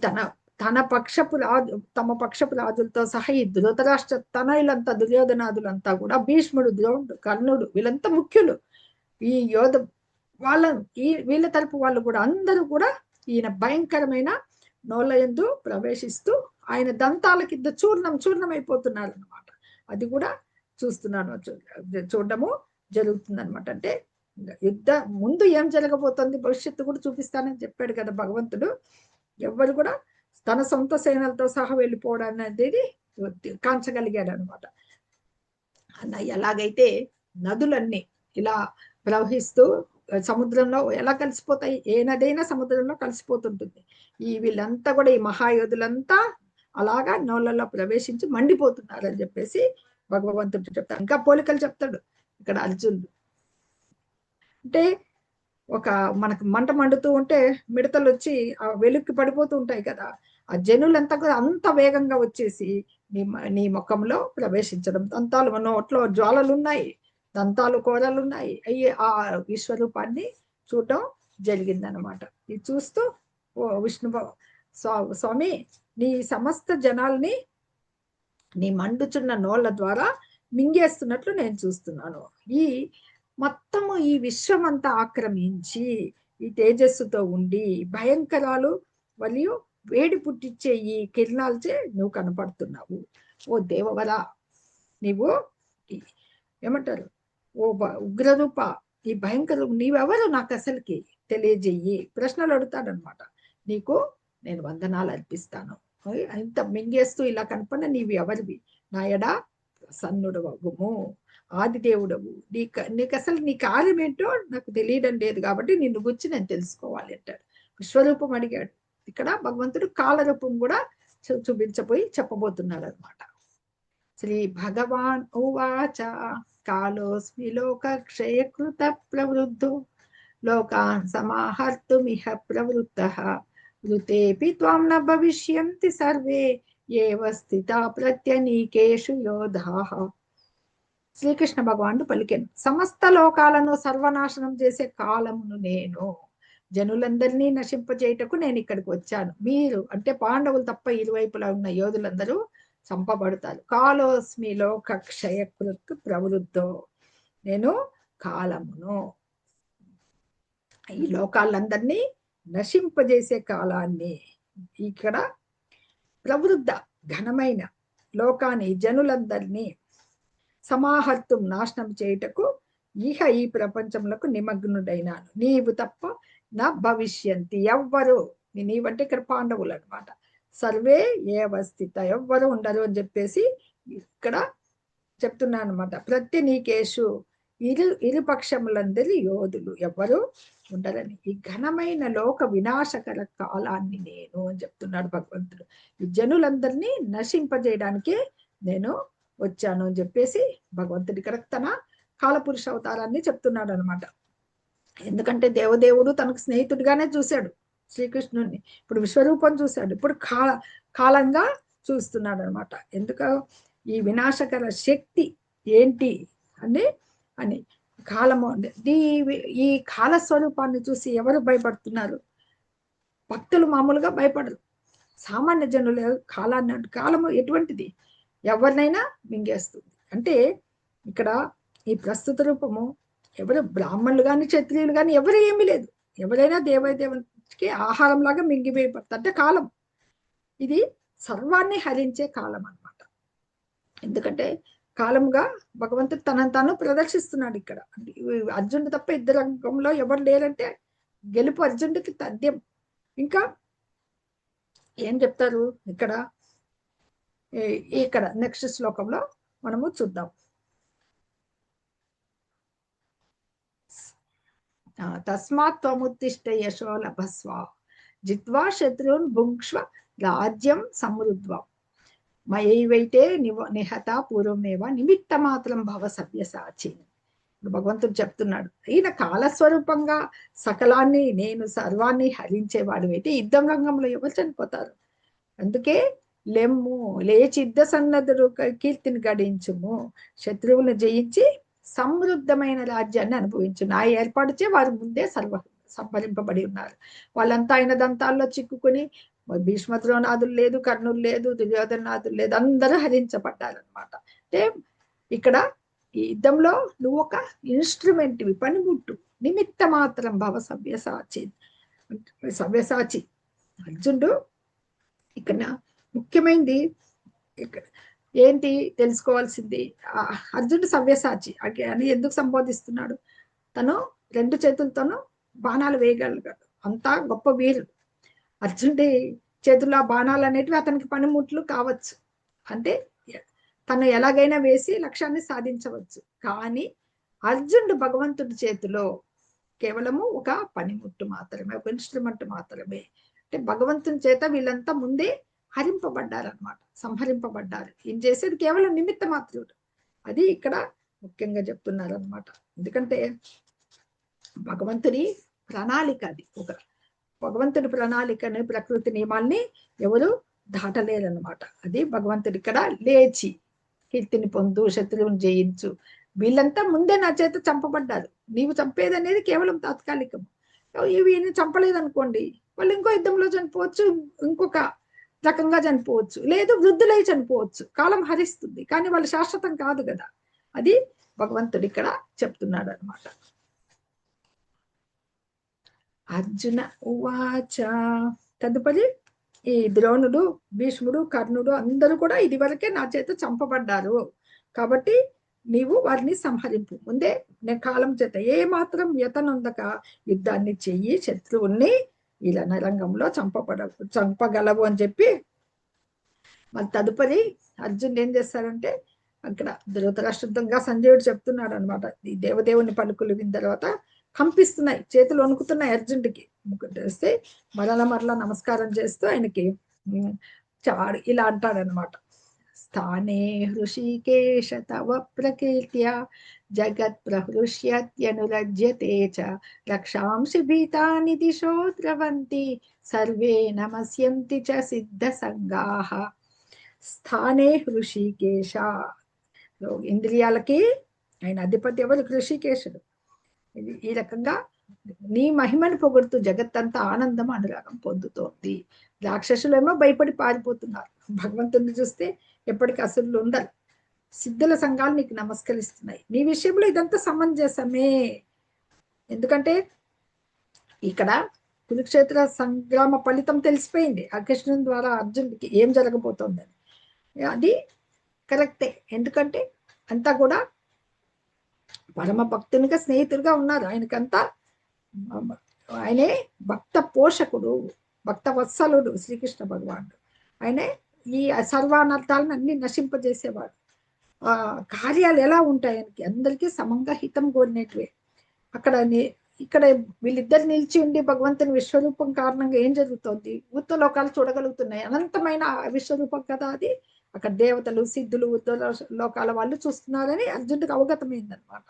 తమ పక్షపు రాజులతో సహా ఈ ధృతరాష్ట్ర తనయులంతా, దుర్యోధనాదులంతా కూడా, భీష్ముడు, ద్రోణుడు, కర్ణుడు వీళ్ళంతా ముఖ్యులు. ఈ వీళ్ళ తరపు వాళ్ళు కూడా అందరూ కూడా ఈయన భయంకరమైన నోళ్ళయందు ప్రవేశిస్తూ ఆయన దంతాల కింద చూర్ణమైపోతున్నారు అనమాట. అది కూడా చూడడము జరుగుతుంది అనమాట. అంటే ముందు ఏం జరగబోతుంది, భవిష్యత్తు కూడా చూపిస్తానని చెప్పాడు కదా భగవంతుడు. ఎవరు కూడా తన సొంత సేనలతో సహా వెళ్ళిపోవడం అనేది కాంచగలిగాడు అనమాట. ఎలాగైతే నదులన్నీ ఇలా ప్రవహిస్తూ సముద్రంలో ఎలా కలిసిపోతాయి, ఏ నదైనా సముద్రంలో కలిసిపోతుంటుంది. వీళ్ళంతా కూడా ఈ మహాయోధులంతా అలాగా నోళ్ళలో ప్రవేశించి మండిపోతున్నారు అని చెప్పేసి భగవంతుడు చెప్తాడు. ఇంకా పోలికలు చెప్తాడు ఇక్కడ అర్జునుడు. అంటే మనకు మంట మండుతూ ఉంటే మిడతలు వచ్చి ఆ వెలుక్కి పడిపోతూ ఉంటాయి కదా, ఆ జనులంతా కూడా అంత వేగంగా వచ్చేసి నీ ముఖంలో ప్రవేశించడం, దంతాలు నోట్లో జ్వాలలు ఉన్నాయి, దంతాలు కోరలు ఉన్నాయి, ఆ విశ్వరూపాన్ని చూడటం జరిగిందనమాట. ఇది చూస్తూ విష్ణు స్వామి నీ సమస్త జనాల్ని నీ మండుచున్న నోళ్ళ ద్వారా మింగేస్తున్నట్లు నేను చూస్తున్నాను. మొత్తము ఈ విశ్వం అంతా ఆక్రమించి ఈ తేజస్సుతో ఉండి భయంకరాలు మరియు వేడి పుట్టించే ఈ కిరణాలచే నువ్వు కనపడుతున్నావు. ఓ దేవవరా, నీవు ఏమంటారు, ఓ ఉగ్రరూప, ఈ భయంకర నీవెవరు నాకు అసలుకి తెలియజేయి, ప్రశ్నలు అడుగుతాడనమాట. నీకు నేను వందనాలు అర్పిస్తాను, ఇంత మింగేస్తూ ఇలా కనపడిన నీవు ఎవరివి, నా ఎడా ప్రసన్నుడు వగుము, ఆదిదేవుడవు, నీకు అసలు నీ కార్యం ఏంటో నాకు తెలియడం లేదు కాబట్టి నిన్ను గురించి నేను తెలుసుకోవాలి అంటాడు. విశ్వరూపం అడిగాడు. ఇక్కడ భగవంతుడు కాలరూపం కూడా చూపించబోయి చెప్పబోతున్నాడు అనమాట. శ్రీ భగవాన్ ఉవాచ కాలోస్మి లోక క్షయకృత ప్రవృద్ధో లోకాన్ సమాహర్తుమిహ ప్రవృత్తః ఋతేపి త్వం న భవిష్యంతి సర్వే ఏవ స్థితా ప్రత్యనీకేషు యోధాః. శ్రీకృష్ణ భగవానుడు పలికెను, సమస్త లోకాలను సర్వనాశనం చేసే కాలమును నేను, జనులందరినీ నశింపజేయటకు నేను ఇక్కడికి వచ్చాను. మీరు అంటే పాండవులు తప్ప ఇరువైపులా ఉన్న యోధులందరూ చంపబడతారు. కాలోస్మి లోక క్షయకృత్ ప్రవృద్ధో, నేను కాలమును, ఈ లోకాలందరినీ నశింపజేసే కాలాన్ని, ఇక్కడ ప్రవృద్ధ ఘనమైన లోకాన్ని, జనులందరినీ సమాహర్తం నాశనం చేయుటకు ఈ ప్రపంచంలో నిమగ్నుడైనాను. నీవు తప్ప నా భవిష్యంతి, ఎవ్వరు, నీవంటే ఇక్కడ పాండవులు అనమాట, సర్వే ఏవ స్థిత, ఎవ్వరు ఉండరు అని చెప్పేసి ఇక్కడ చెప్తున్నాను అనమాట. ప్రత్యనీకేషు, ఇరుపక్షములందరి యోధులు ఎవరు ఉండరని. ఈ ఘనమైన లోక వినాశకర కాలాన్ని నేను అని చెప్తున్నాడు భగవంతుడు. ఈ జనులందరినీ నశింపజేయడానికే నేను వచ్చాను అని చెప్పేసి భగవంతుడి ఇక్కడ తన కాలపురుష అవతారాన్ని చెప్తున్నాడు అనమాట. ఎందుకంటే దేవదేవుడు తనకు స్నేహితుడిగానే చూశాడు శ్రీకృష్ణుడిని. ఇప్పుడు విశ్వరూపం చూశాడు, ఇప్పుడు కాలంగా చూస్తున్నాడు అనమాట. ఎందుకు ఈ వినాశకర శక్తి ఏంటి అని కాలము ఈ కాల స్వరూపాన్ని చూసి ఎవరు భయపడుతున్నారు? భక్తులు మామూలుగా భయపడరు, సామాన్య జనులు కాలాన్ని. కాలము ఎటువంటిది? ఎవరినైనా మింగేస్తుంది. అంటే ఇక్కడ ఈ ప్రస్తుత రూపము ఎవరు బ్రాహ్మణులు కానీ క్షత్రియులు కానీ ఎవరు ఏమీ లేదు, ఎవరైనా దేవదేవునికి ఆహారం లాగా మింగివేయబడతారు. అంటే కాలం ఇది సర్వాన్ని హరించే కాలం అన్నమాట. ఎందుకంటే కాలంగా భగవంతుడు తనను తాను ప్రదర్శిస్తున్నాడు ఇక్కడ. అర్జునుడు తప్ప ఇద్దరు రంగంలో ఎవరు లేరంటే గెలుపు అర్జునుడికి తథ్యం. ఇంకా ఏం చెప్తారు ఇక్కడ నెక్స్ట్ శ్లోకంలో మనము చూద్దాం. తస్మాత్ త్వముత్తిష్ట యశో లభస్వ జిత్వా శత్రున్ భుంక్ష్వ రాజ్యం సమృద్ధ్వం మయైవైతే నిహత పూర్వమేవ నిమిత్త మాత్రం భవ సవ్యసాచి. భగవంతుడు చెప్తున్నాడు, ఈయన కాలస్వరూపంగా సకలాన్ని నేను సర్వాన్ని హరించేవాడు అయితే యుద్ధం రంగంలో ఎవరు చనిపోతారు? అందుకే లెమ్ము లేచి యుద్ధ సన్నద్ధుడు కీర్తిని గడించుము, శత్రువులను జయించి సమృద్ధమైన రాజ్యాన్ని అనుభవించు. నా ఏర్పాటుచే వారు ముందే సంహరింపబడి ఉన్నారు. వాళ్ళంతా ఆయన దంతాల్లో చిక్కుకుని భీష్మ ద్రోణాదులు లేదు, కర్ణులు లేదు, దుర్యోధనాదులు లేదు, అందరూ హరించబడ్డారనమాట. అంటే ఇక్కడ ఈ యుద్ధంలో నువ్వు ఒక ఇన్స్ట్రుమెంట్వి, పనిముట్టు, నిమిత్త మాత్రం భవ సవ్యసాచి. అర్జునుడు ఇక్కడ ముఖ్యమైనది ఇక్కడ ఏంటి తెలుసుకోవాల్సింది? అర్జునుడు సవ్యసాచి అని ఎందుకు సంబోధిస్తున్నాడు? తను 2 చేతులతోనూ బాణాలు వేయగలిగాడు, అంతా గొప్ప వీరుడు. అర్జునుడి చేతుల్లో బాణాలు అనేటివి అతనికి పనిముట్లు కావచ్చు, అంటే తను ఎలాగైనా వేసి లక్ష్యాన్ని సాధించవచ్చు. కానీ అర్జునుడు భగవంతుడి చేతిలో కేవలము ఒక పనిముట్టు మాత్రమే, ఒక ఇన్స్ట్రుమెంట్ మాత్రమే. అంటే భగవంతుని చేత వీళ్ళంతా ముందే హరింపబడ్డారనమాట, సంహరింపబడ్డారు. ఏం చేసేది కేవలం నిమిత్త మాత్రుడు. అది ఇక్కడ ముఖ్యంగా చెప్తున్నారు అనమాట. ఎందుకంటే భగవంతుని ప్రణాళిక అది. ఒక భగవంతుడి ప్రణాళికని, ప్రకృతి నియమాల్ని ఎవరు దాటలేరనమాట. అది భగవంతుడి ఇక్కడ లేచి కీర్తిని పొందు, శత్రువుని జయించు. వీళ్ళంతా ముందే నా చేత చంపబడ్డారు. నీవు చంపేది అనేది కేవలం తాత్కాలికం. ఈయన చంపలేదనుకోండి, వాళ్ళు ఇంకో యుద్ధంలో చనిపోవచ్చు, ఇంకొక రకంగా చనిపోవచ్చు, లేదు వృద్ధులై చనిపోవచ్చు. కాలం హరిస్తుంది, కానీ వాళ్ళు శాశ్వతం కాదు కదా. అది భగవంతుడు ఇక్కడ చెప్తున్నాడు అనమాట. అర్జున ఉవాచ. తదుపరి ఈ ద్రోణుడు, భీష్ముడు, కర్ణుడు అందరూ కూడా ఇది వరకే నా చేత చంపబడ్డారు. కాబట్టి నీవు వారిని సంహరింపు. ముందే నేను కాలం చేత ఏ మాత్రం వ్యతనొందక యుద్ధాన్ని చెయ్యి, శత్రువుల్ని ఇలా రంగంలో చంపగలవు అని చెప్పి మరి తదుపరి అర్జునుడు ఏం చేస్తారంటే అక్కడ ధృతరాష్ట్రంగా సంజయుడు చెప్తున్నాడు అనమాట. ఈ దేవదేవుని పలుకులు విన్న తర్వాత కంపిస్తున్నాయి, చేతులు వణుకుతున్నాయి అర్జునుడికి. చేస్తే మరల నమస్కారం చేస్తూ ఆయనకి ఇలా అంటాడనమాట. స్థానే హృషికేశ తవ ప్రకీర్త్యా జగత్ ప్రహృష్యత్యనురజ్యతే చ రక్షాంసి భీతాని దిశో ద్రవంతి సర్వే నమస్యంతి చ సిద్ధ సంగాః. స్థానే హృషికేశ, ఇంద్రియాలకి ఆయన అధిపతి ఎవరు? హృషికేశుడు. ఈ రకంగా నీ మహిమని పొగుడుతూ జగత్తంతా ఆనందం, అనురాగం పొందుతోంది. రాక్షసులేమో భయపడి పారిపోతున్నారు. భగవంతుడిని చూస్తే ఎప్పటికీ అసురులు ఉండరు. సిద్ధుల సంఘాలు నీకు నమస్కరిస్తున్నాయి. నీ విషయంలో ఇదంతా సమంజసమే. ఎందుకంటే ఇక్కడ కురుక్షేత్ర సంగ్రామ ఫలితం తెలిసిపోయింది. ఆ కృష్ణుని ద్వారా అర్జునుడికి ఏం జరగబోతోందని. అది కరెక్టే. ఎందుకంటే అంతా కూడా పరమ భక్తునిగా, స్నేహితుడిగా ఉన్నారు. ఆయనకంతా ఆయనే భక్త పోషకుడు, భక్త వత్సలుడు శ్రీకృష్ణ భగవానుడు. ఆయనే ఈ సర్వానర్థాలను అన్ని నశింపజేసేవాడు. ఆ కార్యాలు ఎలా ఉంటాయని అందరికీ సమంగా హితం కోరినట్టువే. అక్కడ ఇక్కడ వీళ్ళిద్దరు నిలిచి ఉండి భగవంతుని విశ్వరూపం కారణంగా ఏం జరుగుతోంది? ఉత్త లోకాలు చూడగలుగుతున్నాయి. అనంతమైన విశ్వరూపం కదా అది. అక్కడ దేవతలు, సిద్ధులు, ఉత్త లోకాల వాళ్ళు చూస్తున్నారని అర్జునుడికి అవగతమైందనమాట.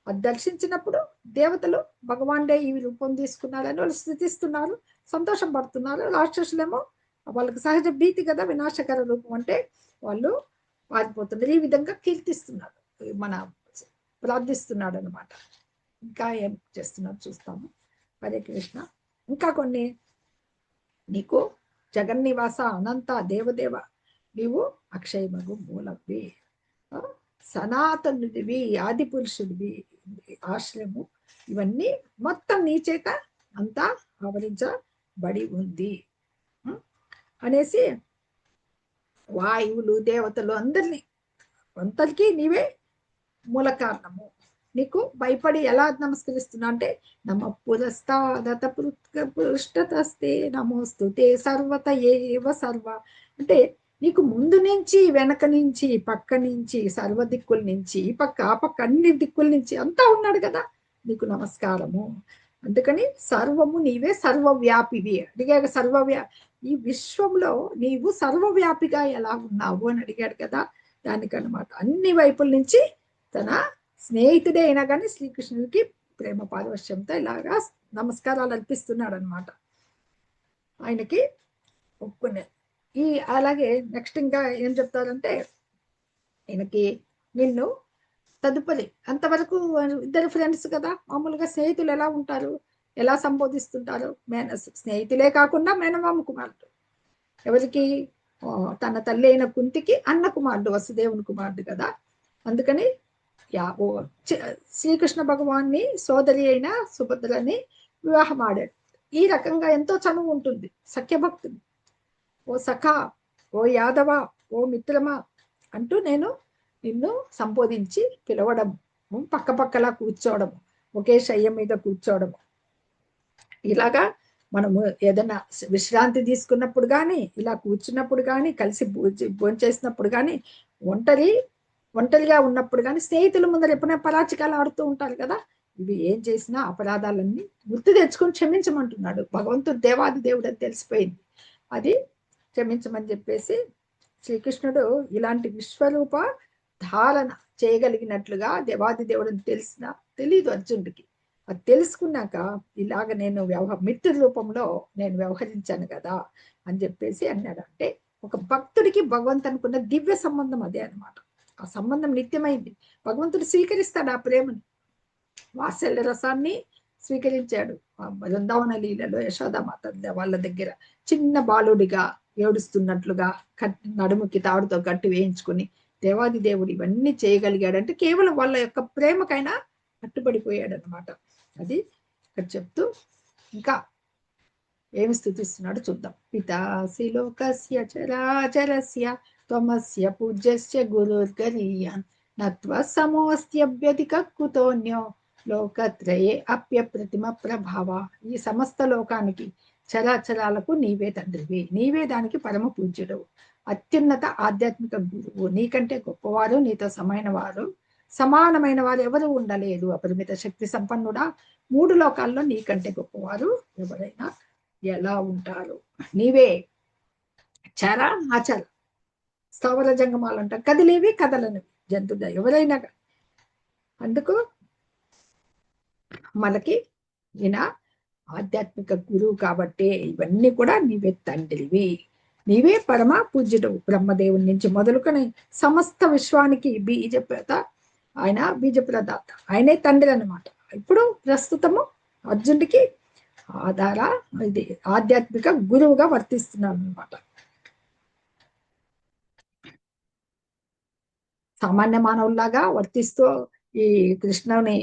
అది దర్శించినప్పుడు దేవతలు భగవానుడే ఈ రూపం తీసుకున్నారని వాళ్ళు స్థుతిస్తున్నారు, సంతోషం పడుతున్నారు. రాక్షసులేమో వాళ్ళకి సహజ భీతి కదా, వినాశకర రూపం అంటే వాళ్ళు పారిపోతున్నారు. ఈ విధంగా కీర్తిస్తున్నారు, మన ప్రార్థిస్తున్నాడు అనమాట. ఇంకా ఏం చేస్తున్నారు చూస్తాము. హరే కృష్ణ. ఇంకా కొన్ని, నీకు జగన్నివాస అనంత దేవదేవ, నీవు అక్షయమగు మూలవి, సనాతనుడివి, ఆది పురుషుడివి, ఆశ్రయము ఇవన్నీ మొత్తం నీ చేత అంతా ఆవరించబడి ఉంది అనేసి వాయువులు, దేవతలు అందరికీ నీవే మూల కారణము. నీకు భయపడి ఎలా నమస్కరిస్తున్నా అంటే, నమ పురస్తాదత పృష్టతస్తే నమోస్తుతే సర్వత ఏవ సర్వ అంటే, నీకు ముందు నుంచి, వెనక నుంచి, పక్క నుంచి, సర్వ దిక్కుల నుంచి, ఈ పక్క ఆ పక్క అన్ని దిక్కుల నుంచి అంతా ఉన్నాడు కదా, నీకు నమస్కారము. అందుకని సర్వము నీవే, సర్వవ్యాపివి. అడిగాడు ఈ విశ్వంలో నీవు సర్వవ్యాపిగా ఎలా ఉన్నావు అని అడిగాడు కదా. దానికన్నమాట అన్ని వైపుల నుంచి తన స్నేహితుడే అయినా కానీ శ్రీకృష్ణుడికి ప్రేమ పారవశ్యంతో ఇలాగా నమస్కారాలు అర్పిస్తున్నాడు అనమాట. ఆయనకి ఒప్పుకునే ఈ అలాగే నెక్స్ట్ ఇంకా ఏం చెప్తారంటే, ఆయనకి నిన్ను తదుపరి అంతవరకు ఇద్దరు ఫ్రెండ్స్ కదా, మామూలుగా స్నేహితులు ఎలా ఉంటారు, ఎలా సంబోధిస్తుంటారు, స్నేహితులే కాకుండా మేనమామ కుమారుడు. ఎవరికి? తన తల్లి అయిన కుంతికి అన్న కుమారుడు, వసుదేవుని కుమారుడు కదా. అందుకని శ్రీకృష్ణ భగవాన్ని సోదరి అయిన సుభద్రని వివాహం ఆడాడు. ఈ రకంగా ఎంతో చనువు ఉంటుంది సఖ్యభక్తులు. ఓ సఖా, ఓ యాదవ, ఓ మిత్రమా అంటూ నేను నిన్ను సంబోధించి పిలవడం, పక్కపక్కలా కూర్చోవడం, ఒకే శయ్య మీద కూర్చోవడం, ఇలాగా మనము ఏదైనా విశ్రాంతి తీసుకున్నప్పుడు కానీ, ఇలా కూర్చున్నప్పుడు కానీ, కలిసి భోంచేసినప్పుడు కానీ, ఒంటరిగా ఉన్నప్పుడు కానీ, స్నేహితుల ముందర ఎప్పుడైనా పరాచికాలు ఆడుతూ ఉంటారు కదా, ఇవి ఏం చేసినా అపరాధాలన్నీ గుర్తు తెచ్చుకొని క్షమించమంటున్నాడు. భగవంతుడు దేవాది దేవుడు అని తెలిసిపోయింది, అది క్షమించమని చెప్పేసి శ్రీకృష్ణుడు ఇలాంటి విశ్వరూప ధారణ చేయగలిగినట్లుగా దేవాది దేవుడిని తెలీదు అర్జునుడికి. అది తెలుసుకున్నాక ఇలాగ నేను మిత్రుల రూపంలో నేను వ్యవహరించాను కదా అని చెప్పేసి అన్నాడు. అంటే ఒక భక్తుడికి భగవంతునుకున్న దివ్య సంబంధం అదే అనమాట. ఆ సంబంధం నిత్యమైంది. భగవంతుడు స్వీకరిస్తాడు ఆ ప్రేమని. వాత్సల్య రసాన్ని స్వీకరించాడు బృందావన లీలలో యశోదామాత వాళ్ళ దగ్గర చిన్న బాలుడిగా ఏడుస్తున్నట్లుగా నడుముకి తాడుతో గట్టి వేయించుకుని దేవాది దేవుడు ఇవన్నీ చేయగలిగాడంటే కేవలం వాళ్ళ యొక్క ప్రేమకైనా కట్టుబడిపోయాడు అనమాట. అది ఇక్కడ చెప్తూ ఇంకా ఏమి స్థుతిస్తున్నాడు చూద్దాం. పితాసి లోకస్య చరాచరస్య త్వమస్య పూజ్యస్య గురుర్గరీయాన్ నత్వ సమోస్త్యభ్యధిక కుతోన్యో లోకత్రయే అప్యప్రతిమ ప్రభావ. ఈ సమస్త లోకానికి, చరాచరాలకు నీవే తండ్రివి, నీవే దానికి పరమ పూజ్యుడు, అత్యున్నత ఆధ్యాత్మిక గురువు. నీకంటే గొప్పవారు, నీతో సమానమైన వారు ఎవరు ఉండలేదు. అపరిమిత శక్తి సంపన్నుడా, 3 లోకాల్లో నీకంటే గొప్పవారు ఎవరైనా ఎలా ఉంటారు? నీవే చర అచర స్థావర జంగమాలు అంటారు, కదిలేవి కదలనివి జంతువులు ఎవరైనా. అందుకు మనకి ఈయన ఆధ్యాత్మిక గురువు కాబట్టి ఇవన్నీ కూడా నీవే తండ్రివి, నీవే పరమ పూజ్యుడు. బ్రహ్మదేవుని నుంచి మొదలుకొని సమస్త విశ్వానికి ఆయన బీజప్రదాత, ఆయనే తండ్రి అనమాట. ఇప్పుడు ప్రస్తుతము అర్జునుడికి ఇది ఆధ్యాత్మిక గురువుగా వర్తిస్తున్నాడు అనమాట. సామాన్య మానవుల్లాగా వర్తిస్తూ ఈ కృష్ణుని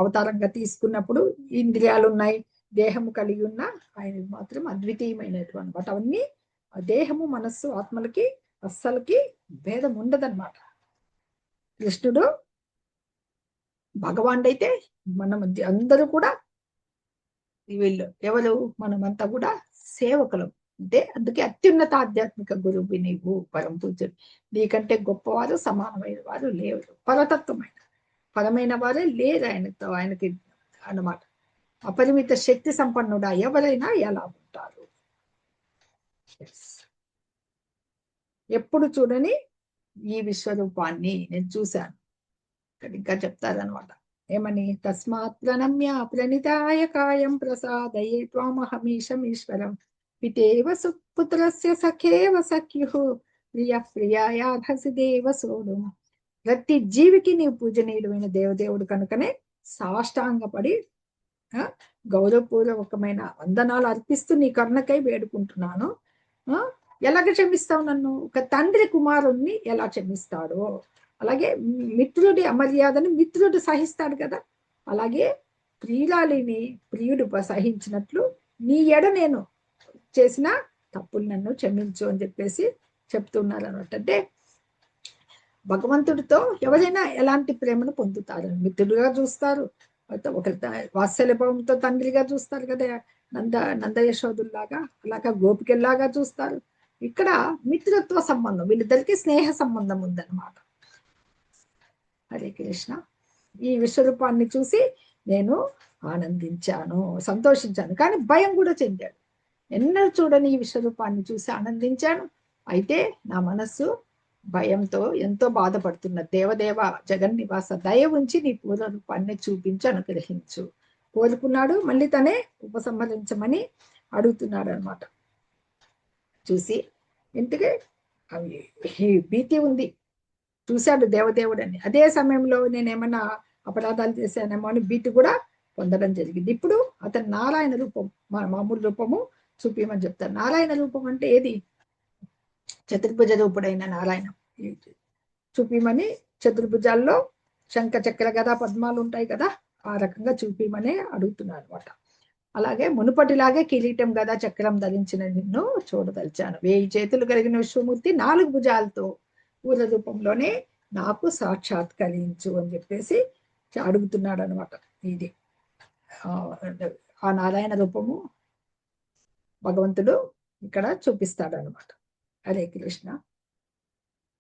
అవతారంగా తీసుకున్నప్పుడు ఇంద్రియాలు ఉన్నాయి, దేహము కలిగి ఉన్న ఆయన మాత్రం అద్వితీయమైనటువంటి అనమాట. అవన్నీ దేహము, మనస్సు, ఆత్మలకి అస్సలకి భేదం ఉండదన్నమాట. కృష్ణుడు భగవానుడైతే మనం అందరూ కూడా వీళ్ళు ఎవరు, మనమంతా కూడా సేవకులం. అంటే అందుకే అత్యున్నత ఆధ్యాత్మిక గురువు నీవు పరమ పూజ్యుడు. నీకంటే గొప్పవారు సమానమైన వారు లేరు. పరతత్వమైన పరమైన వారే లేరు ఆయనతో, ఆయనకి అన్నమాట. అపరిమిత శక్తి సంపన్నుడా ఎవరైనా ఎలా ఉంటారు? ఎప్పుడు చూడని ఈ విశ్వరూపాన్ని నేను చూశాను. ఇంకా చెప్తారనమాట. ఏమని? తస్మాత్ ప్రణమ్య ప్రణితాయ కాయం ప్రసాదయే త్వామహమీశమీశ్వరం పితేవ సుపుత్రస్య సఖేవ సఖ్యు ప్రియ ప్రియాయార్హసి దేవ సోడు. ప్రతి జీవికి నీవు పూజనీయుడమైన దేవదేవుడు కనుకనే సాష్టాంగపడి గౌరవపూర్వకమైన వందనాలు అర్పిస్తూ నీ కరుణకై వేడుకుంటున్నాను. ఎలాగ క్షమిస్తావు నన్ను? ఒక తండ్రి కుమారుణ్ణి ఎలా క్షమిస్తాడో అలాగే మిత్రుడి అమర్యాదని మిత్రుడు సహిస్తాడు కదా, అలాగే ప్రియురాలిని ప్రియుడు సహించినట్లు నీ ఎడ నేను చేసిన తప్పులు నన్ను క్షమించు అని చెప్పేసి చెప్తున్నారు అనమాట. అంటే భగవంతుడితో ఎవరైనా ఎలాంటి ప్రేమను పొందుతారు? మిత్రుడుగా చూస్తారు, ఒక వాత్సల్య భావంతో తండ్రిగా చూస్తారు కదా, నందయశోదుల్లాగా, అలాగా గోపికల్లాగా చూస్తారు. ఇక్కడ మిత్రత్వ సంబంధం, వీళ్ళిద్దరికి స్నేహ సంబంధం ఉందన్నమాట. హరే కృష్ణ. ఈ విశ్వరూపాన్ని చూసి నేను ఆనందించాను, సంతోషించాను, కానీ భయం కూడా చెందాడు. ఎన్నడూ చూడని ఈ విశ్వరూపాన్ని చూసి ఆనందించాను, అయితే నా మనస్సు భయంతో ఎంతో బాధపడుతున్న. దేవదేవ జగన్నివాస దయ ఉంచి నీ పూర్వ రూపాన్ని చూపించి అనుగ్రహించు కోరుకున్నాడు. మళ్ళీ తనే ఉపసంహరించమని అడుగుతున్నాడు అనమాట. చూసి ఇంటికి భీతి ఉంది, చూశాడు దేవదేవుడని. అదే సమయంలో నేనేమన్నా అపరాధాలు చేశానేమో అని భీతి కూడా పొందడం జరిగింది. ఇప్పుడు అతను నారాయణ రూపం, మామూలు రూపము చూపించమని చెప్తారు. నారాయణ రూపం అంటే ఏది? చతుర్భుజ రూపుడైన నారాయణ చూపిమని, చతుర్భుజాల్లో శంఖ చక్ర గదా పద్మాలు ఉంటాయి కదా, ఆ రకంగా చూపిమని అడుగుతున్నారు అనమాట. అలాగే మునుపటిలాగే కిరీటం గదా చక్రం ధరించిన నిన్ను చూడదలిచాను. 1000 చేతులు కలిగిన విశ్వమూర్తి 4 భుజాలతో పూర్వ రూపంలోనే నాకు సాక్షాత్కరించు అని చెప్పేసి అడుగుతున్నాడు అనమాట. ఇది ఆ నారాయణ రూపము భగవంతుడు ఇక్కడ చూపిస్తాడు అనమాట. హరే కృష్ణ.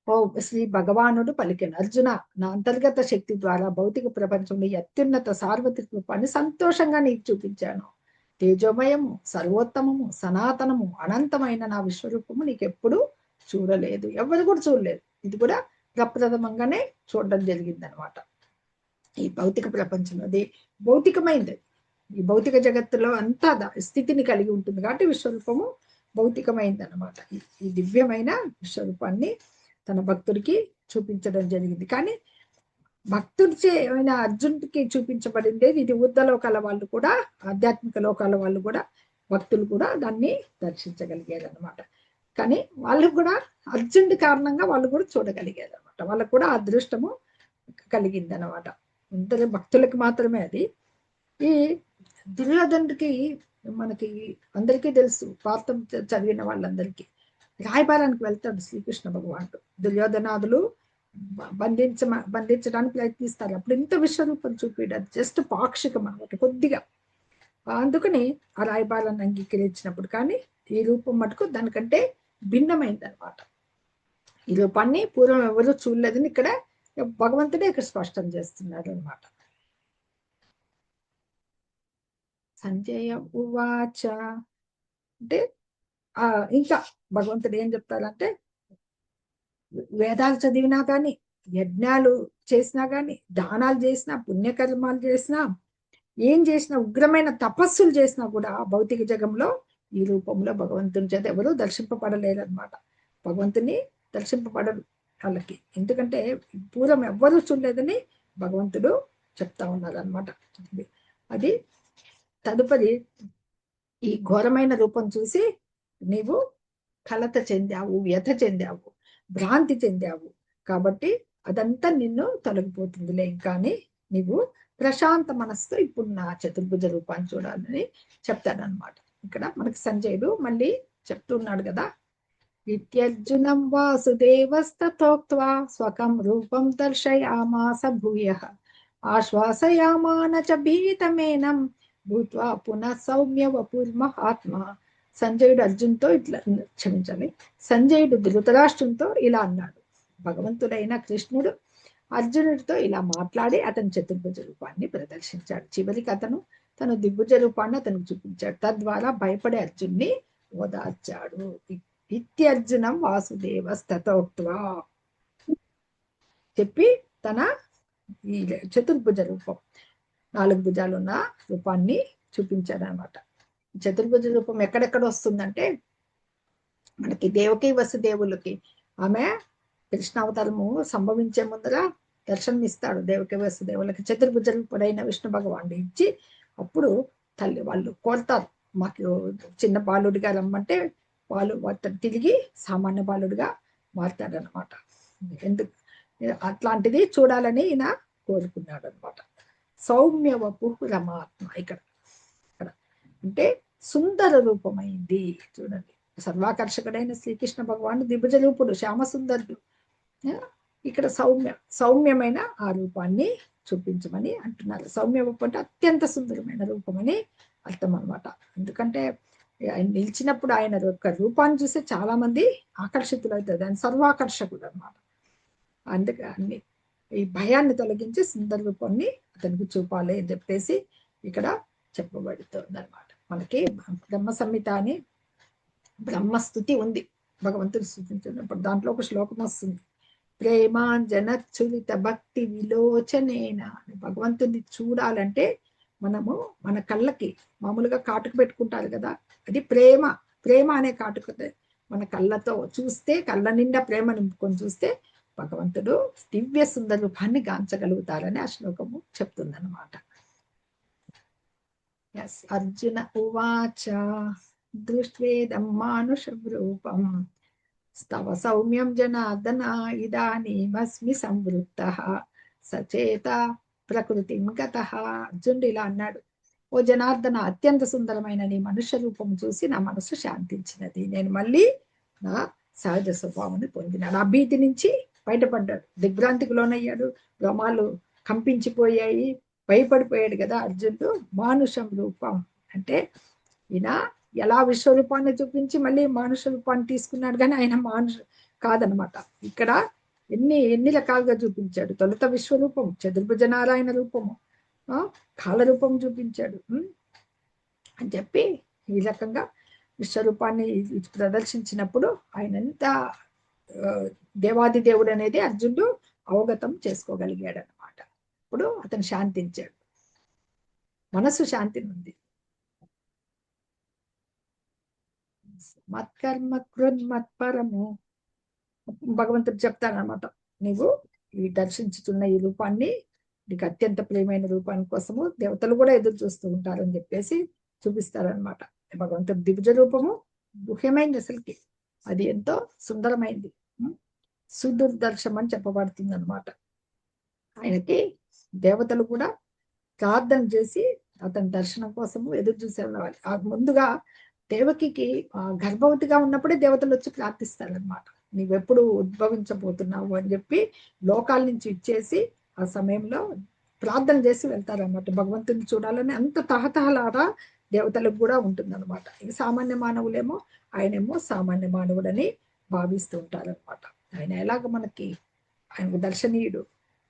ఓ శ్రీ భగవానుడు పలికిన అర్జున, నా అంతర్గత శక్తి ద్వారా భౌతిక ప్రపంచంలో అత్యున్నత సార్వత్రిక రూపాన్ని సంతోషంగా నీకు చూపించాను. తేజోమయము, సర్వోత్తమము, సనాతనము, అనంతమైన నా విశ్వరూపము నీకెప్పుడు చూడలేదు, ఎవరు కూడా చూడలేదు. ఇది కూడా ప్రప్రథమంగానే చూడడం జరిగింది అనమాట. ఈ భౌతిక ప్రపంచంలో అది భౌతికమైంది. ఈ భౌతిక జగత్తులో అంతా స్థితిని కలిగి ఉంటుంది కాబట్టి విశ్వరూపము భౌతికమైంది అనమాట. ఈ దివ్యమైన విశ్వరూపాన్ని తన భక్తుడికి చూపించడం జరిగింది. కానీ భక్తుడి అయిన అర్జునుడికి చూపించబడింది ఇది. ఊర్ధ లోకాల వాళ్ళు కూడా, ఆధ్యాత్మిక లోకాల వాళ్ళు కూడా, భక్తులు కూడా దాన్ని దర్శించగలిగారు అనమాట. కానీ వాళ్ళకు కూడా అర్జునుడి కారణంగా వాళ్ళు కూడా చూడగలిగారు అనమాట. వాళ్ళకు కూడా అదృష్టము కలిగింది అనమాట. ఇద్దరు భక్తులకి మాత్రమే అది. ఈ దుర్యోధనుడికి మనకి అందరికీ తెలుసు, పార్థం చదివిన వాళ్ళందరికీ, రాయబారానికి వెళ్తాడు శ్రీకృష్ణ భగవానుడు. దుర్యోధనాదులు బంధించడానికి ప్రయత్నిస్తారు. అప్పుడు ఇంత విశ్వరూపం చూపించడం జస్ట్ పాక్షికం అనమాట, కొద్దిగా. అందుకని ఆ రాయబారాన్ని అంగీకరించినప్పుడు, కానీ ఈ రూపం మటుకు దానికంటే భిన్నమైంది అనమాట. ఈ రూపాన్ని పూర్వం ఎవరు చూడలేదని ఇక్కడ భగవంతుడే ఇక్కడ స్పష్టం చేస్తున్నారు అనమాట. సంజయ ఉవాచ అంటే ఇంకా భగవంతుడు ఏం చెప్తారంటే, వేదాలు చదివినా కానీ, యజ్ఞాలు చేసినా కానీ, దానాలు చేసినా, పుణ్యకర్మాలు చేసినా, ఏం చేసినా, ఉగ్రమైన తపస్సులు చేసినా కూడా భౌతిక జగంలో ఈ రూపంలో భగవంతుని చేత ఎవరు దర్శింపబడలేరు అనమాట. భగవంతుని దర్శింపబడరు వాళ్ళకి, ఎందుకంటే పూర్వం ఎవ్వరూ చూడలేదని భగవంతుడు చెప్తా ఉన్నారు అనమాట. అది తదుపరి ఈ ఘోరమైన రూపం చూసి నీవు కలత చెందావు, వ్యథ చెందావు, భ్రాంతి చెందావు, కాబట్టి అదంతా నిన్ను తొలగిపోతుందిలే. కానీ నీవు ప్రశాంత మనస్సుతో ఇప్పుడు నా చతుర్భుజ రూపాన్ని చూడాలని చెప్తాడనమాట. ఇక్కడ మనకి సంజయుడు మళ్ళీ చెప్తున్నాడు కదా, ఇత్యర్జునం వాసుదేవస్తథోక్త్వా స్వకం రూపం దర్శయామాస భూయః ఆశ్వాసయామాన చ భీతమేనం భూత్వా పునః సౌమ్య వపుర్మహాత్మా సంజయుడు అర్జున్తో ఇట్లా, క్షమించాలి, సంజయుడు ధృతరాష్ట్రంతో ఇలా అన్నాడు. భగవంతుడైన కృష్ణుడు అర్జునుడితో ఇలా మాట్లాడి అతని చతుర్భుజ రూపాన్ని ప్రదర్శించాడు. చివరికి అతను తన దిగ్భుజ రూపాన్ని అతనికి చూపించాడు. తద్వారా భయపడే అర్జున్ని ఓదార్చాడు. ఇత్యర్జునం వాసుదేవస్తతోక్త్వా చెప్పి తన ఈ చతుర్భుజ రూపం, 4 భుజాలు ఉన్న రూపాన్ని చూపించాడు అనమాట. చతుర్భుజ రూపం ఎక్కడెక్కడ వస్తుందంటే మనకి దేవకి వసుదేవులకి, ఆమె కృష్ణావతారము సంభవించే ముందర దర్శనమిస్తాడు దేవకి వసుదేవులకి. చతుర్భుజ రూపుడైన విష్ణు భగవానుడు ఇచ్చి అప్పుడు తల్లి వాళ్ళు కోరుతారు, మాకు చిన్న బాలుడిగా రమ్మంటే వాళ్ళు తిరిగి సామాన్య బాలుడిగా మారుతాడనమాట. ఎందుకు అట్లాంటిది చూడాలని ఈయన కోరుకున్నాడు అనమాట. సౌమ్య వపు రమాత్మ ఇక్కడ అంటే సుందర రూపమైంది. చూడండి, సర్వాకర్షకుడైన శ్రీకృష్ణ భగవాను దిభుజ రూపుడు, శ్యామసుందరుడు. ఇక్కడ సౌమ్యమైన ఆ రూపాన్ని చూపించమని అంటున్నారు. సౌమ్య రూపం అంటే అత్యంత సుందరమైన రూపమని అర్థం అనమాట. ఎందుకంటే ఆయన నిలిచినప్పుడు ఆయన యొక్క రూపాన్ని చూసి చాలా మంది ఆకర్షితులు అవుతారు. ఆయన సర్వాకర్షకుడు అనమాట. అందుకని ఈ భయాన్ని తొలగించి సుందర రూపాన్ని అతనికి చూపాలి అని చెప్పేసి ఇక్కడ చెప్పబడుతుంది అనమాట. మనకి బ్రహ్మ సంహిత అని బ్రహ్మస్థుతి ఉంది, భగవంతుడు స్థుతించినప్పుడు దాంట్లో ఒక శ్లోకం వస్తుంది, ప్రేమాంజనచ్చులిత భక్తి విలోచనేన. భగవంతుని చూడాలంటే మనము మన కళ్ళకి మామూలుగా కాటుకు పెట్టుకుంటారు కదా, అది ప్రేమ. ప్రేమ అనే కాటుక మన కళ్ళతో చూస్తే, కళ్ళ నిండా ప్రేమ నింపుకొని చూస్తే భగవంతుడు దివ్య సుందర రూపాన్ని గాంచగలుగుతారని ఆ శ్లోకము చెప్తుందన్నమాట. అర్జున ఉవాచ దృష్ట్వేదం మానుషం రూపం స్తవ సౌమ్యం జనార్దన ఇదానీమస్మి సంవృత్తః సచేత ప్రకృతిం గతః. అర్జునుడు ఇలా అన్నాడు, ఓ జనార్దన, అత్యంత సుందరమైన నీ మనుష్య రూపం చూసి నా మనసు శాంతించినది. నేను మళ్ళీ నా సహజ స్వభావాన్ని పొందినాడు. ఆ భీతి నుంచి బయటపడ్డాడు, దిగ్భ్రాంతికి లోనయ్యాడు, భ్రమాలు కంపించిపోయాయి, భయపడిపోయాడు కదా అర్జునుడు. మానుషం రూపం అంటే ఈయన ఎలా విశ్వరూపాన్ని చూపించి మళ్ళీ మానుష రూపాన్ని తీసుకున్నాడు, కానీ ఆయన మానుష కాదనమాట. ఇక్కడ ఎన్ని రకాలుగా చూపించాడు. తొలుత విశ్వరూపం, చతుర్భుజ నారాయణ రూపము, కాల రూపం చూపించాడు అని చెప్పి ఈ రకంగా విశ్వరూపాన్ని ప్రదర్శించినప్పుడు ఆయన ఎంత దేవాది దేవుడు అనేది అర్జునుడు అవగతం చేసుకోగలిగాడు అనమాట. ఇప్పుడు అతను శాంతించాడు, మనసు శాంతి ఉంది. మత్కర్మ కృన్మత్పరము భగవంతుడు చెప్తాడనమాట, నీవు ఈ దర్శించుతున్న ఈ రూపాన్ని, నీకు అత్యంత ప్రియమైన రూపాన్ని కోసము దేవతలు కూడా ఎదురు చూస్తూ ఉంటారని చెప్పేసి చూపిస్తారనమాట. భగవంతుడి దివ్య రూపము గుహ్యమైంది, అసలుకి అది ఎంతో సుందరమైంది, సుదుర్దర్శం అని చెప్పబడుతుంది అనమాట. ఆయనకి దేవతలు కూడా ప్రార్థన చేసి అతని దర్శనం కోసము ఎదురు చూసేవాళ్ళు. ముందుగా దేవకి గర్భవతిగా ఉన్నప్పుడే దేవతలు వచ్చి ప్రార్థిస్తారనమాట, నీవెప్పుడు ఉద్భవించబోతున్నావు అని చెప్పి లోకాల నుంచి ఇచ్చేసి ఆ సమయంలో ప్రార్థన చేసి వెళ్తారనమాట. భగవంతుని చూడాలని అంత తహతహలారా దేవతలకు కూడా ఉంటుందన్నమాట. ఇక సామాన్య మానవులేమో ఆయనేమో సామాన్య మానవుడని భావిస్తూ ఉంటారనమాట. ఆయన ఎలాగ మనకి ఆయనకు దర్శనీయుడు,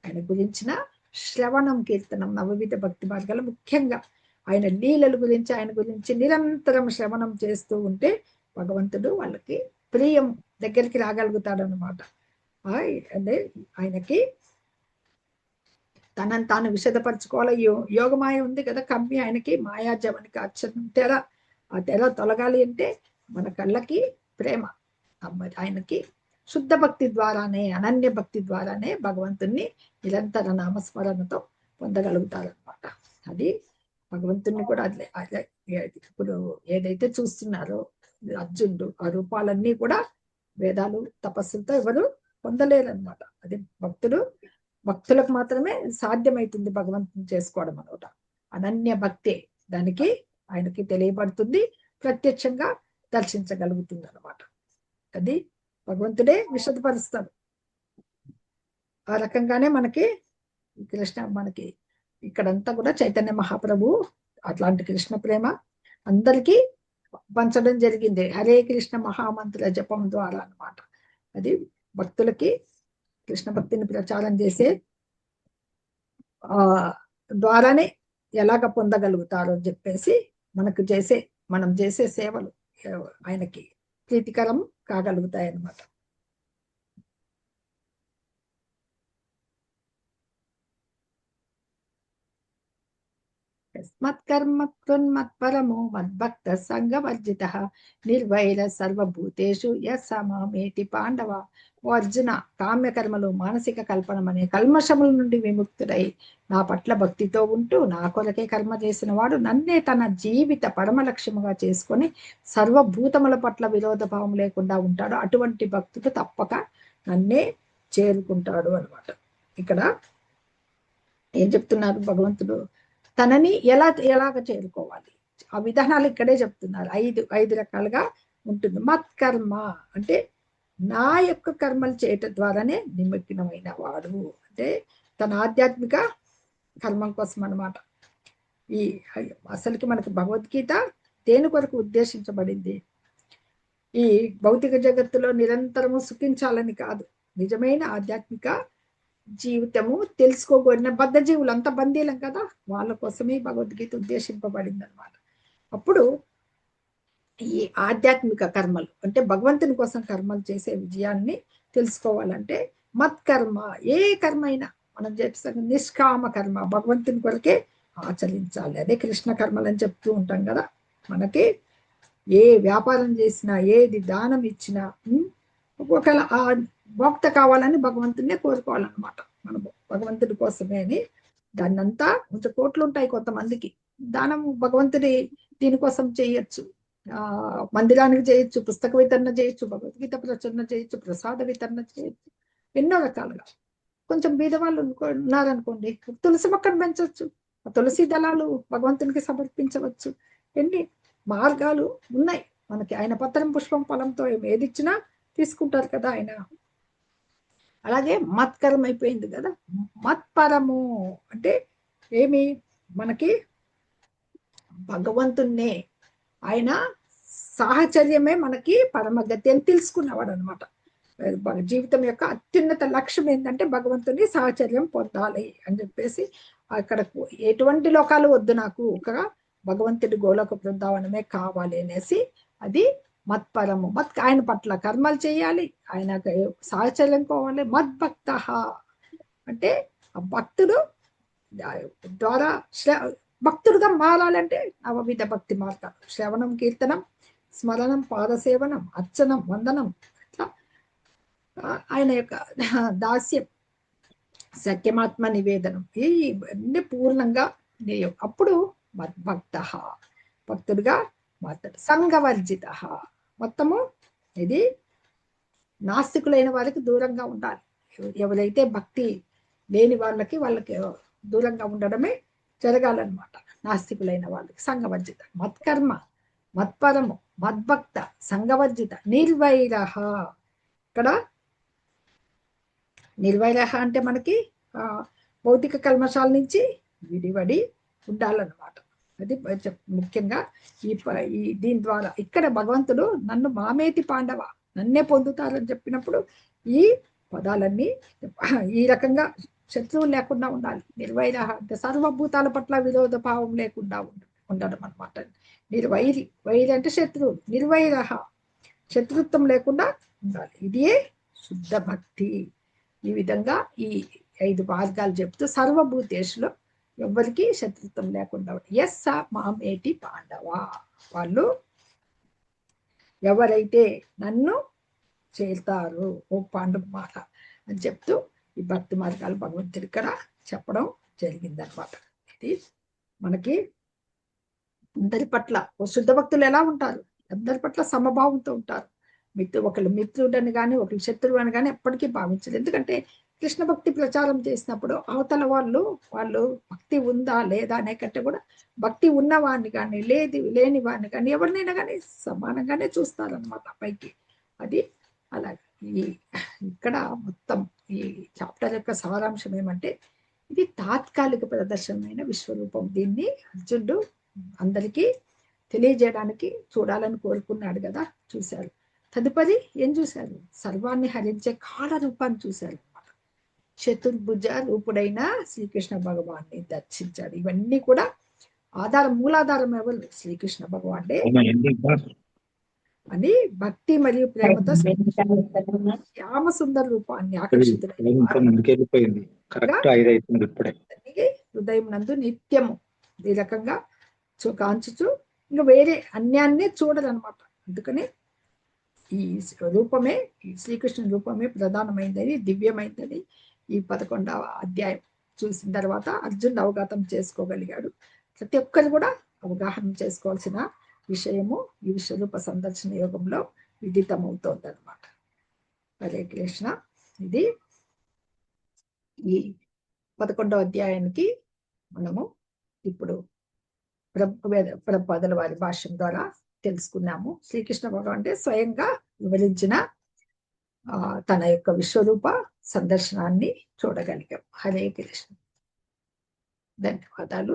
ఆయన గురించిన శ్రవణం కీర్తనం నవవిధ భక్తి మార్గాలు, ముఖ్యంగా ఆయన లీలల గురించి, ఆయన గురించి నిరంతరం శ్రవణం చేస్తూ ఉంటే భగవంతుడు వాళ్ళకి ప్రియం దగ్గరికి రాగలుగుతాడనమాట. అదే ఆయనకి తనని తాను విషదపరచుకోవాలి. యోగమాయ ఉంది కదా, కమ్మి ఆయనకి మాయాజవనికి అక్షరం తెర, ఆ తెర తొలగాలి అంటే మన కళ్ళకి ప్రేమ, ఆయనకి శుద్ధ భక్తి ద్వారానే, అనన్య భక్తి ద్వారానే భగవంతుణ్ణి నిరంతర నామస్మరణతో పొందగలుగుతారనమాట. అది భగవంతుణ్ణి కూడా అదే ఇప్పుడు ఏదైతే చూస్తున్నారో అర్జునుడు, ఆ రూపాలన్నీ కూడా వేదాలు తపస్సులతో ఎవరు పొందలేరనమాట. అది భక్తులకు మాత్రమే సాధ్యమవుతుంది భగవంతుని చేసుకోవడం అనమాట. అనన్య భక్తే దానికి ఆయనకి తెలియబడుతుంది, ప్రత్యక్షంగా దర్శించగలుగుతుంది అనమాట. అది భగవంతుడే విశదపరుస్తాడు. ఆ రకంగానే మనకి మనకి ఇక్కడంతా కూడా చైతన్య మహాప్రభు అట్లాంటి కృష్ణ ప్రేమ అందరికీ పంచడం జరిగింది. హరే కృష్ణ మహామంత్ర జపం ద్వారా అన్నమాట. అది భక్తులకి కృష్ణ భక్తిని ప్రచారం చేసే ఆ ద్వారానే ఎలాగ పొందగలుగుతారు అని చెప్పేసి మనం చేసే సేవలు ఆయనకి ప్రీతికరం కాగలుగుతాయి అన్నమాట. మత్కర్మ కృన్మత్పరమో మద్భక్త సంగవర్జిత నిర్వైర సర్వభూతేషు యమామేతి పాండవ. ఓ అర్జున, కామ్యకర్మలు మానసిక కల్పనం అనే కల్మషముల నుండి విముక్తుడై నా పట్ల భక్తితో ఉంటూ నా కొరకే కర్మ చేసిన వాడు నన్నే తన జీవిత పరమ లక్ష్యముగా చేసుకొని సర్వభూతముల పట్ల విరోధ భావం లేకుండా ఉంటాడు. అటువంటి భక్తుడు తప్పక నన్నే చేరుకుంటాడు అన్నమాట. ఇక్కడ ఏం చెప్తున్నారు భగవంతుడు? తనని ఎలాగ చేరుకోవాలి, ఆ విధానాలు ఇక్కడే చెప్తున్నారు. ఐదు రకాలుగా ఉంటుంది. మత్కర్మ అంటే నా యొక్క కర్మలు చేయటం ద్వారానే నిమగ్నమైన వాడు, అంటే తన ఆధ్యాత్మిక కర్మం కోసం అన్నమాట. ఈ అసలుకి మనకి భగవద్గీత దేని కొరకు ఉద్దేశించబడింది? ఈ భౌతిక జగత్తులో నిరంతరము సుఖించాలని కాదు, నిజమైన ఆధ్యాత్మిక జీవితము తెలుసుకోబడిన బద్ధ జీవులు అంత బందీలం కదా, వాళ్ళ కోసమే భగవద్గీత ఉద్దేశింపబడింది అనమాట. అప్పుడు ఈ ఆధ్యాత్మిక కర్మలు అంటే భగవంతుని కోసం కర్మలు చేసే విజయాన్ని తెలుసుకోవాలంటే మత్కర్మ, ఏ కర్మ అయినా మనం చేస్తాం నిష్కామ కర్మ, భగవంతుని కొరకే ఆచరించాలి. అదే కృష్ణ కర్మలు అని చెప్తూ ఉంటాం కదా. మనకి ఏ వ్యాపారం చేసినా, ఏది దానం ఇచ్చినా, ఒకవేళ ఆ భోక్త కావాలని భగవంతుడినే కోరుకోవాలన్నమాట. మనం భగవంతుడి కోసమే అని దాన్నంతా కొంచెం కోట్లు ఉంటాయి కొంతమందికి. దానం భగవంతుడి దీనికోసం చేయొచ్చు, మందిరానికి చేయొచ్చు, పుస్తక వితరణ చేయొచ్చు, భగవద్గీత ప్రచురణ చేయొచ్చు, ప్రసాద వితరణ చేయొచ్చు, ఎన్నో రకాలుగా. కొంచెం బీదవాళ్ళు ఉన్నారనుకోండి, తులసి మొక్కను పెంచవచ్చు, తులసి దళాలు భగవంతునికి సమర్పించవచ్చు. ఎన్ని మార్గాలు ఉన్నాయి మనకి. ఆయన పత్రం పుష్పం ఫలంతో ఏది ఇచ్చినా తీసుకుంటారు కదా ఆయన. అలాగే మత్కరం అయిపోయింది కదా. మత్పరము అంటే ఏమి? మనకి భగవంతుణ్ణే, ఆయన సాహచర్యమే మనకి పరమగతి అని తెలుసుకున్నవాడు అనమాట. జీవితం యొక్క అత్యున్నత లక్ష్యం ఏంటంటే భగవంతుని సాహచర్యం పొందాలి అని చెప్పేసి, అక్కడ ఎటువంటి లోకాలు వద్దు, నాకు ఒక భగవంతుడి గోలోక బృందావనమే కావాలి అనేసి, అది మత్పరము. ఆయన పట్ల కర్మలు చేయాలి, ఆయన సాహచర్యం కోవాలి. మద్భక్త అంటే ఆ భక్తుడు ద్వారా భక్తుడుగా మారాలంటే నవవిధ భక్తి మార్గాలు: శ్రవణం, కీర్తనం, స్మరణం, పాదసేవనం, అర్చనం, వందనం, అట్లా ఆయన యొక్క దాస్యం, సత్యమాత్మ నివేదనం, ఇవన్నీ పూర్ణంగా అప్పుడు మద్భక్త, భక్తుడిగా మాట్లాడు. సంఘవర్జిత, మొత్తము ఇది నాస్తికులైన వారికి దూరంగా ఉండాలి. ఎవరైతే భక్తి లేని వాళ్ళకి దూరంగా ఉండడమే జరగాలన్నమాట. నాస్తికులైన వాళ్ళకి సంఘవర్జిత. మత్కర్మ, మత్పరము, మద్భక్త, సంఘవర్జిత, నిర్వైర. ఇక్కడ నిర్వైర అంటే మనకి భౌతిక కల్మషాల నుంచి విడివడి ఉండాలన్నమాట. అది ముఖ్యంగా ఈ దీని ద్వారా ఇక్కడ భగవంతుడు నన్ను మామేతి పాండవ, నన్నే పొందుతారని చెప్పినప్పుడు ఈ పదాలన్నీ ఈ రకంగా శత్రువులు లేకుండా ఉండాలి. నిర్వైర అంటే సర్వభూతాల పట్ల విరోధ భావం లేకుండా ఉండడం అనమాట. వైరి అంటే శత్రువు. నిర్వైర శత్రుత్వం లేకుండా ఉండాలి. ఇదే శుద్ధ భక్తి. ఈ విధంగా ఈ 5 మార్గాలు చెప్తూ సర్వభూతేషులో ఎవరికి శత్రుత్వం లేకుండా మామేటి పాండవ, వాళ్ళు ఎవరైతే నన్ను చేరుతారు ఓ పాండవమాల అని చెప్తూ ఈ భక్తి మార్గాలు భగవంతుడి ఇక్కడ చెప్పడం జరిగిందనమాట. ఇది మనకి అందరి పట్ల శుద్ధ భక్తులు ఎలా ఉంటారు? అందరి పట్ల సమభావంతో ఉంటారు. ఒకళ్ళు మిత్రుడని కానీ ఒకళ్ళు శత్రువు అని కానీ ఎప్పటికీ భావించలేదు. ఎందుకంటే కృష్ణ భక్తి ప్రచారం చేసినప్పుడు అవతల వాళ్ళు భక్తి ఉందా లేదా అనే కంటే కూడా భక్తి ఉన్నవాడిని కానీ లేని వాడిని కానీ ఎవరినైనా కానీ సమానంగానే చూస్తారనమాట పైకి. అది అలాగే ఇక్కడ మొత్తం ఈ చాప్టర్ యొక్క సారాంశం ఏమంటే, ఇది తాత్కాలిక ప్రదర్శనమైన విశ్వరూపం. దీన్ని అర్జునుడు అందరికీ తెలియజేయడానికి చూడాలని కోరుకున్నాడు కదా, చూశారు. తదుపరి ఏం చూశారు? సర్వాన్ని హరించే కాల రూపాన్ని చూశారు. చతుర్భుజ రూపుడైన శ్రీకృష్ణ భగవాన్ని దర్శించాడు. ఇవన్నీ కూడా మూలాధారం ఎవరు? శ్రీకృష్ణ భగవానుడే అని భక్తి మరియు ప్రేమతో శ్యామ సుందర రూపాన్ని హృదయం నందు నిత్యము ఈ రకంగా కాంచుచు ఇంకా వేరే అన్యాన్నే చూడరనమాట. అందుకనే ఈ రూపమే, ఈ శ్రీకృష్ణ రూపమే ప్రధానమైందని, దివ్యమైందని ఈ 11వ అధ్యాయం చూసిన తర్వాత అర్జునుడు అవగాహన చేసుకోగలిగాడు. ప్రతి ఒక్కరు కూడా అవగాహన చేసుకోవాల్సిన విషయము ఈ విశ్వరూప సందర్శన యోగంలో విదితమవుతోంది అనమాట. హరే కృష్ణ. ఇది ఈ 11వ అధ్యాయానికి మనము ఇప్పుడు ప్రభుపాదుల వారి భాష్యం ద్వారా తెలుసుకున్నాము. శ్రీకృష్ణ భగవాన్ అంటే స్వయంగా వివరించిన తన యొక్క విశ్వరూప సందర్శనాన్ని చూడగలిగాం. హరే కృష్ణ. ధన్యవాదాలు.